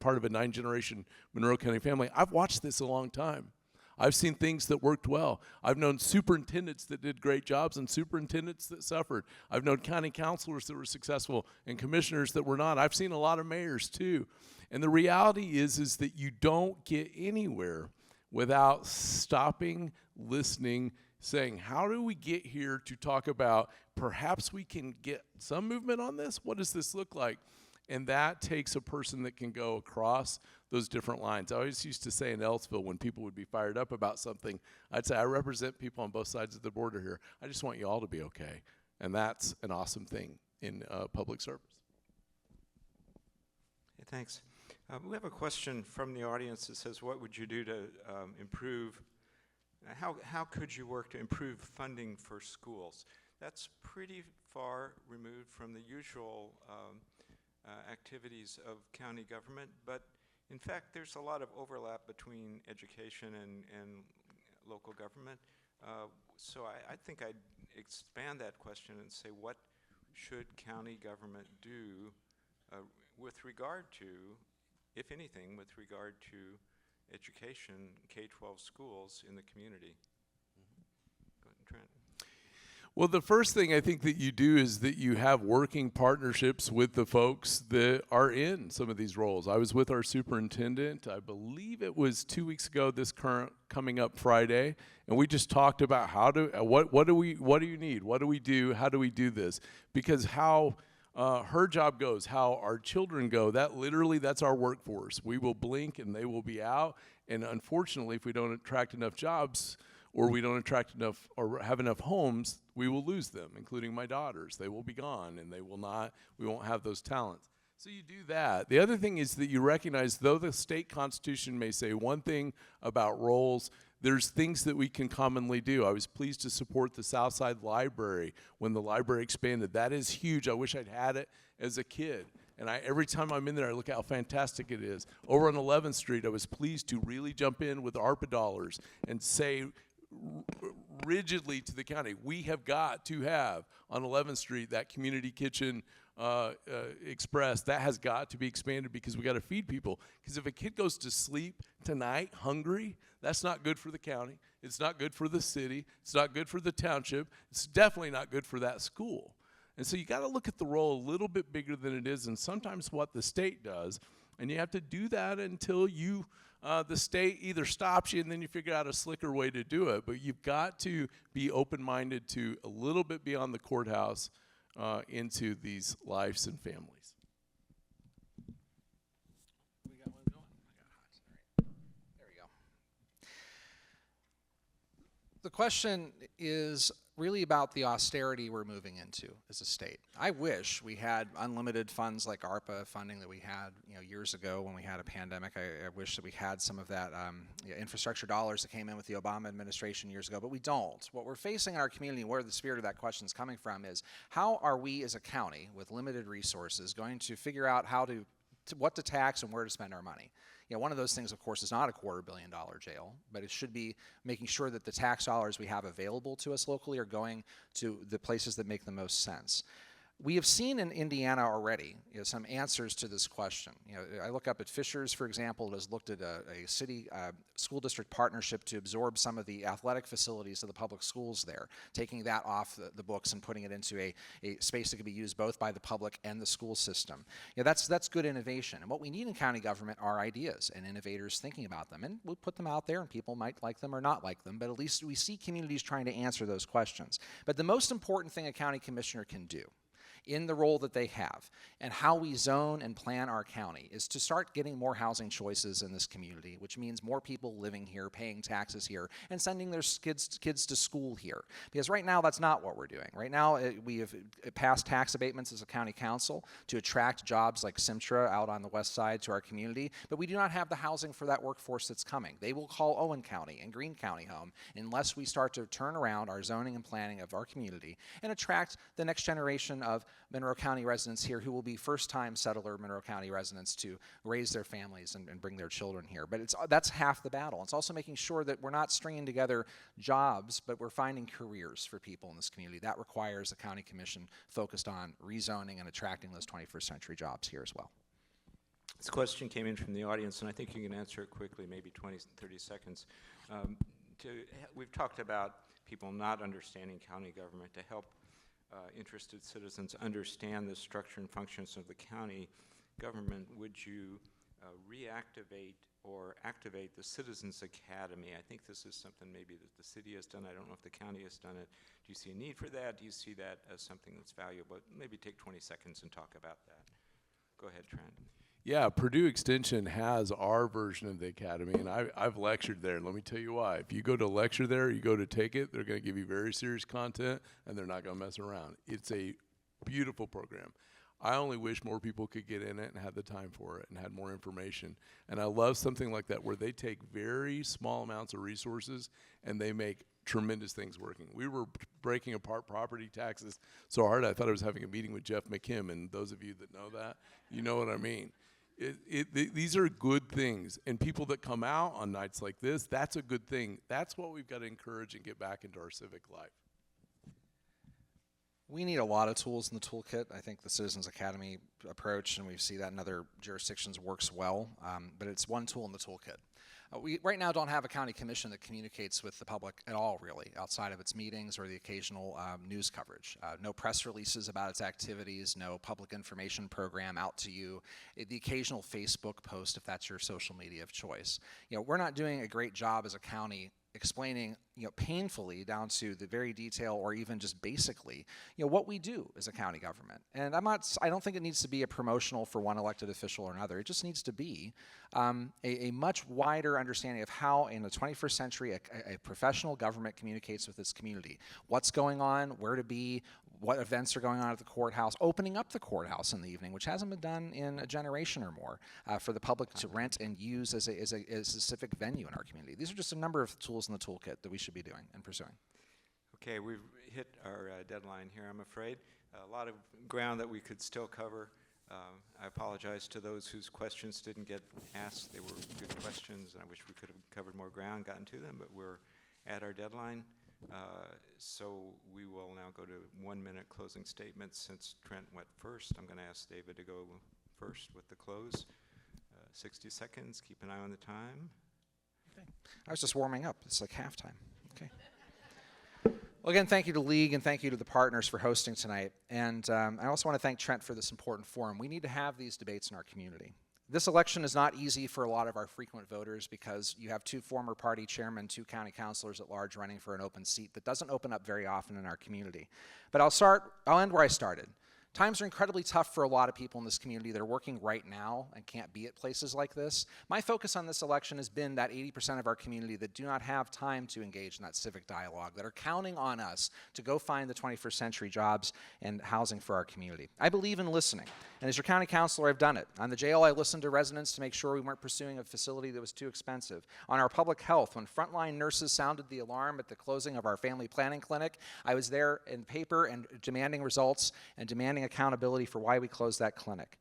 E: part of a 9-generation Monroe County family. I've watched this a long time. I've seen things that worked well. I've known superintendents that did great jobs and superintendents that suffered. I've known county councilors that were successful and commissioners that were not. I've seen a lot of mayors too. And the reality is that you don't get anywhere without stopping, listening, saying, how do we get here to talk about perhaps we can get some movement on this? What does this look like? And that takes a person that can go across those different lines. I always used to say in Ellettsville when people would be fired up about something, I'd say, I represent people on both sides of the border here. I just want you all to be okay. And that's an awesome thing in public service.
D: Hey, thanks. We have a question from the audience that says, what would you do to improve, how could you work to improve funding for schools? That's pretty far removed from the usual activities of county government, but in fact there's a lot of overlap between education and local government. So I think I'd expand that question and say, what should county government do with regard to, if anything, with regard to education, K-12 schools in the community? Go ahead, Trent.
E: Well, the first thing I think that you do is that you have working partnerships with the folks that are in some of these roles. I was with our superintendent, I believe it was 2 weeks ago, this coming up Friday, and we just talked about what do you need? What do we do? How do we do this? Because how her job goes, how our children go, that's our workforce. We will blink and they will be out, and unfortunately, if we don't attract enough jobs, or we don't attract enough or have enough homes, we will lose them, including my daughters. They will be gone, and we won't have those talents. So you do that. The other thing is that you recognize, though the state constitution may say one thing about roles, there's things that we can commonly do. I was pleased to support the Southside Library when the library expanded. That is huge. I wish I'd had it as a kid. And every time I'm in there, I look at how fantastic it is. Over on 11th Street, I was pleased to really jump in with ARPA dollars and say, rigidly to the county, we have got to have on 11th Street that community kitchen express. That has got to be expanded because we got to feed people. Because if a kid goes to sleep tonight hungry, that's not good for the county. It's not good for the city. It's not good for the township. It's definitely not good for that school. And so you got to look at the role a little bit bigger than it is, and sometimes what the state does. And you have to do that until the state either stops you and then you figure out a slicker way to do it. But you've got to be open-minded to a little bit beyond the courthouse into these lives and families.
F: We got one going? I got hot. All right. There we go. The question is really about the austerity we're moving into as a state. I wish we had unlimited funds like ARPA funding that we had years ago when we had a pandemic. I wish that we had some of that infrastructure dollars that came in with the Obama administration years ago, but we don't. What we're facing in our community, where the spirit of that question is coming from, is how are we as a county with limited resources going to figure out what to tax and where to spend our money? One of those things, of course, is not a $250 million jail, but it should be making sure that the tax dollars we have available to us locally are going to the places that make the most sense. We have seen in Indiana already some answers to this question. I look up at Fishers, for example, it has looked at a city school district partnership to absorb some of the athletic facilities of the public schools there, taking that off the books and putting it into a space that can be used both by the public and the school system. That's good innovation. And what we need in county government are ideas and innovators thinking about them. And we'll put them out there and people might like them or not like them, but at least we see communities trying to answer those questions. But the most important thing a county commissioner can do in the role that they have and how we zone and plan our county is to start getting more housing choices in this community, which means more people living here, paying taxes here, and sending their kids to school here. Because right now, that's not what we're doing. Right now, we have passed tax abatements as a county council to attract jobs like Simtra out on the west side to our community, but we do not have the housing for that workforce that's coming. They will call Owen County and Greene County home unless we start to turn around our zoning and planning of our community and attract the next generation of Monroe County residents here who will be first-time settler Monroe County residents to raise their families and bring their children here. But that's half the battle. It's also making sure that we're not stringing together jobs, but we're finding careers for people in this community. That requires a county commission focused on rezoning and attracting those 21st century jobs here as well.
D: This question came in from the audience, and I think you can answer it quickly, maybe 20, 30 seconds. We've talked about people not understanding county government. To help interested citizens understand the structure and functions of the county government, would you reactivate or activate the Citizens Academy? I think this is something maybe that the city has done. I don't know if the county has done it. Do you see a need for that? Do you see that as something that's valuable? Maybe take 20 seconds and talk about that. Go ahead, Trent.
E: Yeah, Purdue Extension has our version of the academy, and I've lectured there. Let me tell you why. If you go to lecture there, you go to take it, they're going to give you very serious content, and they're not going to mess around. It's a beautiful program. I only wish more people could get in it and had the time for it and had more information. And I love something like that where they take very small amounts of resources and they make tremendous things working. We were breaking apart property taxes so hard I thought I was having a meeting with Jeff McKim, and those of you that know that, you know what I mean. These are good things, and people that come out on nights like this, that's a good thing. That's what we've got to encourage and get back into our civic life.
F: We need a lot of tools in the toolkit. I think the Citizens Academy approach, and we see that in other jurisdictions, works well, but it's one tool in the toolkit. We right now don't have a county commission that communicates with the public at all, really, outside of its meetings or the occasional news coverage. No press releases about its activities, no public information program out to you, the occasional Facebook post if that's your social media of choice. We're not doing a great job as a county explaining, painfully down to the very detail or even just basically, what we do as a county government. And I don't think it needs to be a promotional for one elected official or another. It just needs to be a much wider understanding of how in the 21st century a professional government communicates with its community. What's going on, where to be, what events are going on at the courthouse, opening up the courthouse in the evening, which hasn't been done in a generation or more, for the public to rent and use as a civic venue in our community. These are just a number of tools in the toolkit that we should be doing and pursuing.
D: Okay, we've hit our deadline here, I'm afraid. A lot of ground that we could still cover. I apologize to those whose questions didn't get asked. They were good questions, and I wish we could have covered more ground, gotten to them, but we're at our deadline. So we will now go to 1 minute closing statements. Since Trent went first, I'm going to ask David to go first with the close. 60 seconds, keep an eye on the time.
F: Okay. I was just warming up. It's like halftime. Okay. Well, again, thank you to League and thank you to the partners for hosting tonight. And I also want to thank Trent for this important forum. We need to have these debates in our community. This election is not easy for a lot of our frequent voters because you have 2 former party chairmen, 2 county councilors at large running for an open seat that doesn't open up very often in our community. But I'll end where I started. Times are incredibly tough for a lot of people in this community that are working right now and can't be at places like this. My focus on this election has been that 80% of our community that do not have time to engage in that civic dialogue, that are counting on us to go find the 21st century jobs and housing for our community. I believe in listening, and as your county councilor, I've done it. On the jail, I listened to residents to make sure we weren't pursuing a facility that was too expensive. On our public health, when frontline nurses sounded the alarm at the closing of our family planning clinic, I was there in paper and demanding results and demanding accountability for why we closed that clinic.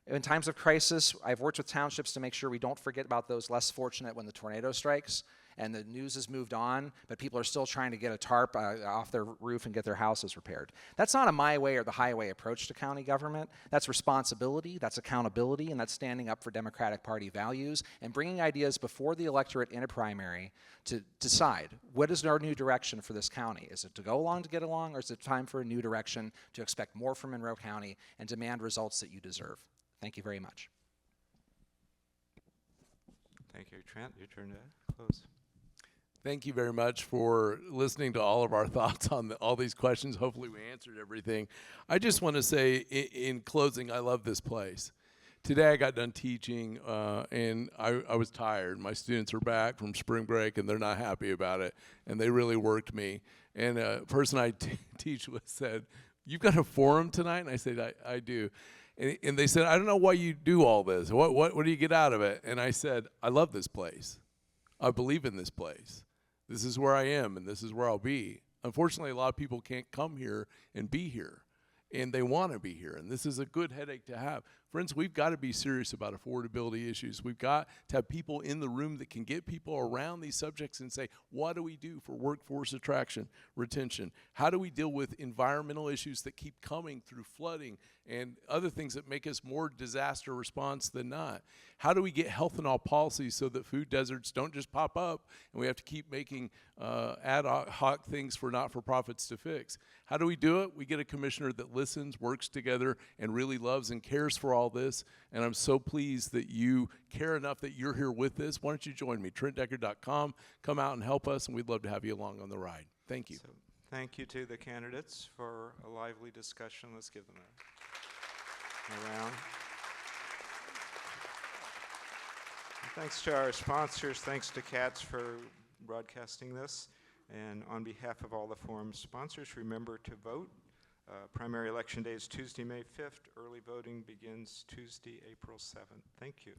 F: In times of crisis, I've worked with townships to make sure we don't forget about those less fortunate when the tornado strikes and the news has moved on, but people are still trying to get a tarp off their roof and get their houses repaired. That's not a my way or the highway approach to county government. That's responsibility, that's accountability, and that's standing up for Democratic Party values and bringing ideas before the electorate in a primary to decide what is our new direction for this county. Is it to go along to get along, or is it time for a new direction to expect more from Monroe County and demand results that you deserve? Thank you very much.
D: Thank you, Trent. Your turn to close.
E: Thank you very much for listening to all of our thoughts on all these questions. Hopefully we answered everything. I just want to say in closing, I love this place. Today I got done teaching and I was tired. My students are back from spring break and they're not happy about it, and they really worked me. And a person I teach with said, "You've got a forum tonight?" And I said, I do. And they said, "I don't know why you do all this. What do you get out of it?" And I said, "I love this place. I believe in this place. This is where I am, and this is where I'll be." Unfortunately, a lot of people can't come here and be here, and they want to be here, and this is a good headache to have. Friends, we've got to be serious about affordability issues. We've got to have people in the room that can get people around these subjects and say, what do we do for workforce attraction, retention? How do we deal with environmental issues that keep coming through flooding and other things that make us more disaster response than not? How do we get health in all policies so that food deserts don't just pop up and we have to keep making ad hoc things for not-for-profits to fix? How do we do it? We get a commissioner that listens, works together, and really loves and cares for all this. And I'm so pleased that you care enough that you're here with us. Why don't you join me? TrentDecker.com. Come out and help us, and we'd love to have you along on the ride. Thank you.
D: So, thank you to the candidates for a lively discussion. Let's give them a round. And thanks to our sponsors. Thanks to CATS for broadcasting this. And on behalf of all the forum sponsors, remember to vote. Primary election day is Tuesday, May 5th. Early voting begins Tuesday, April 7th. Thank you.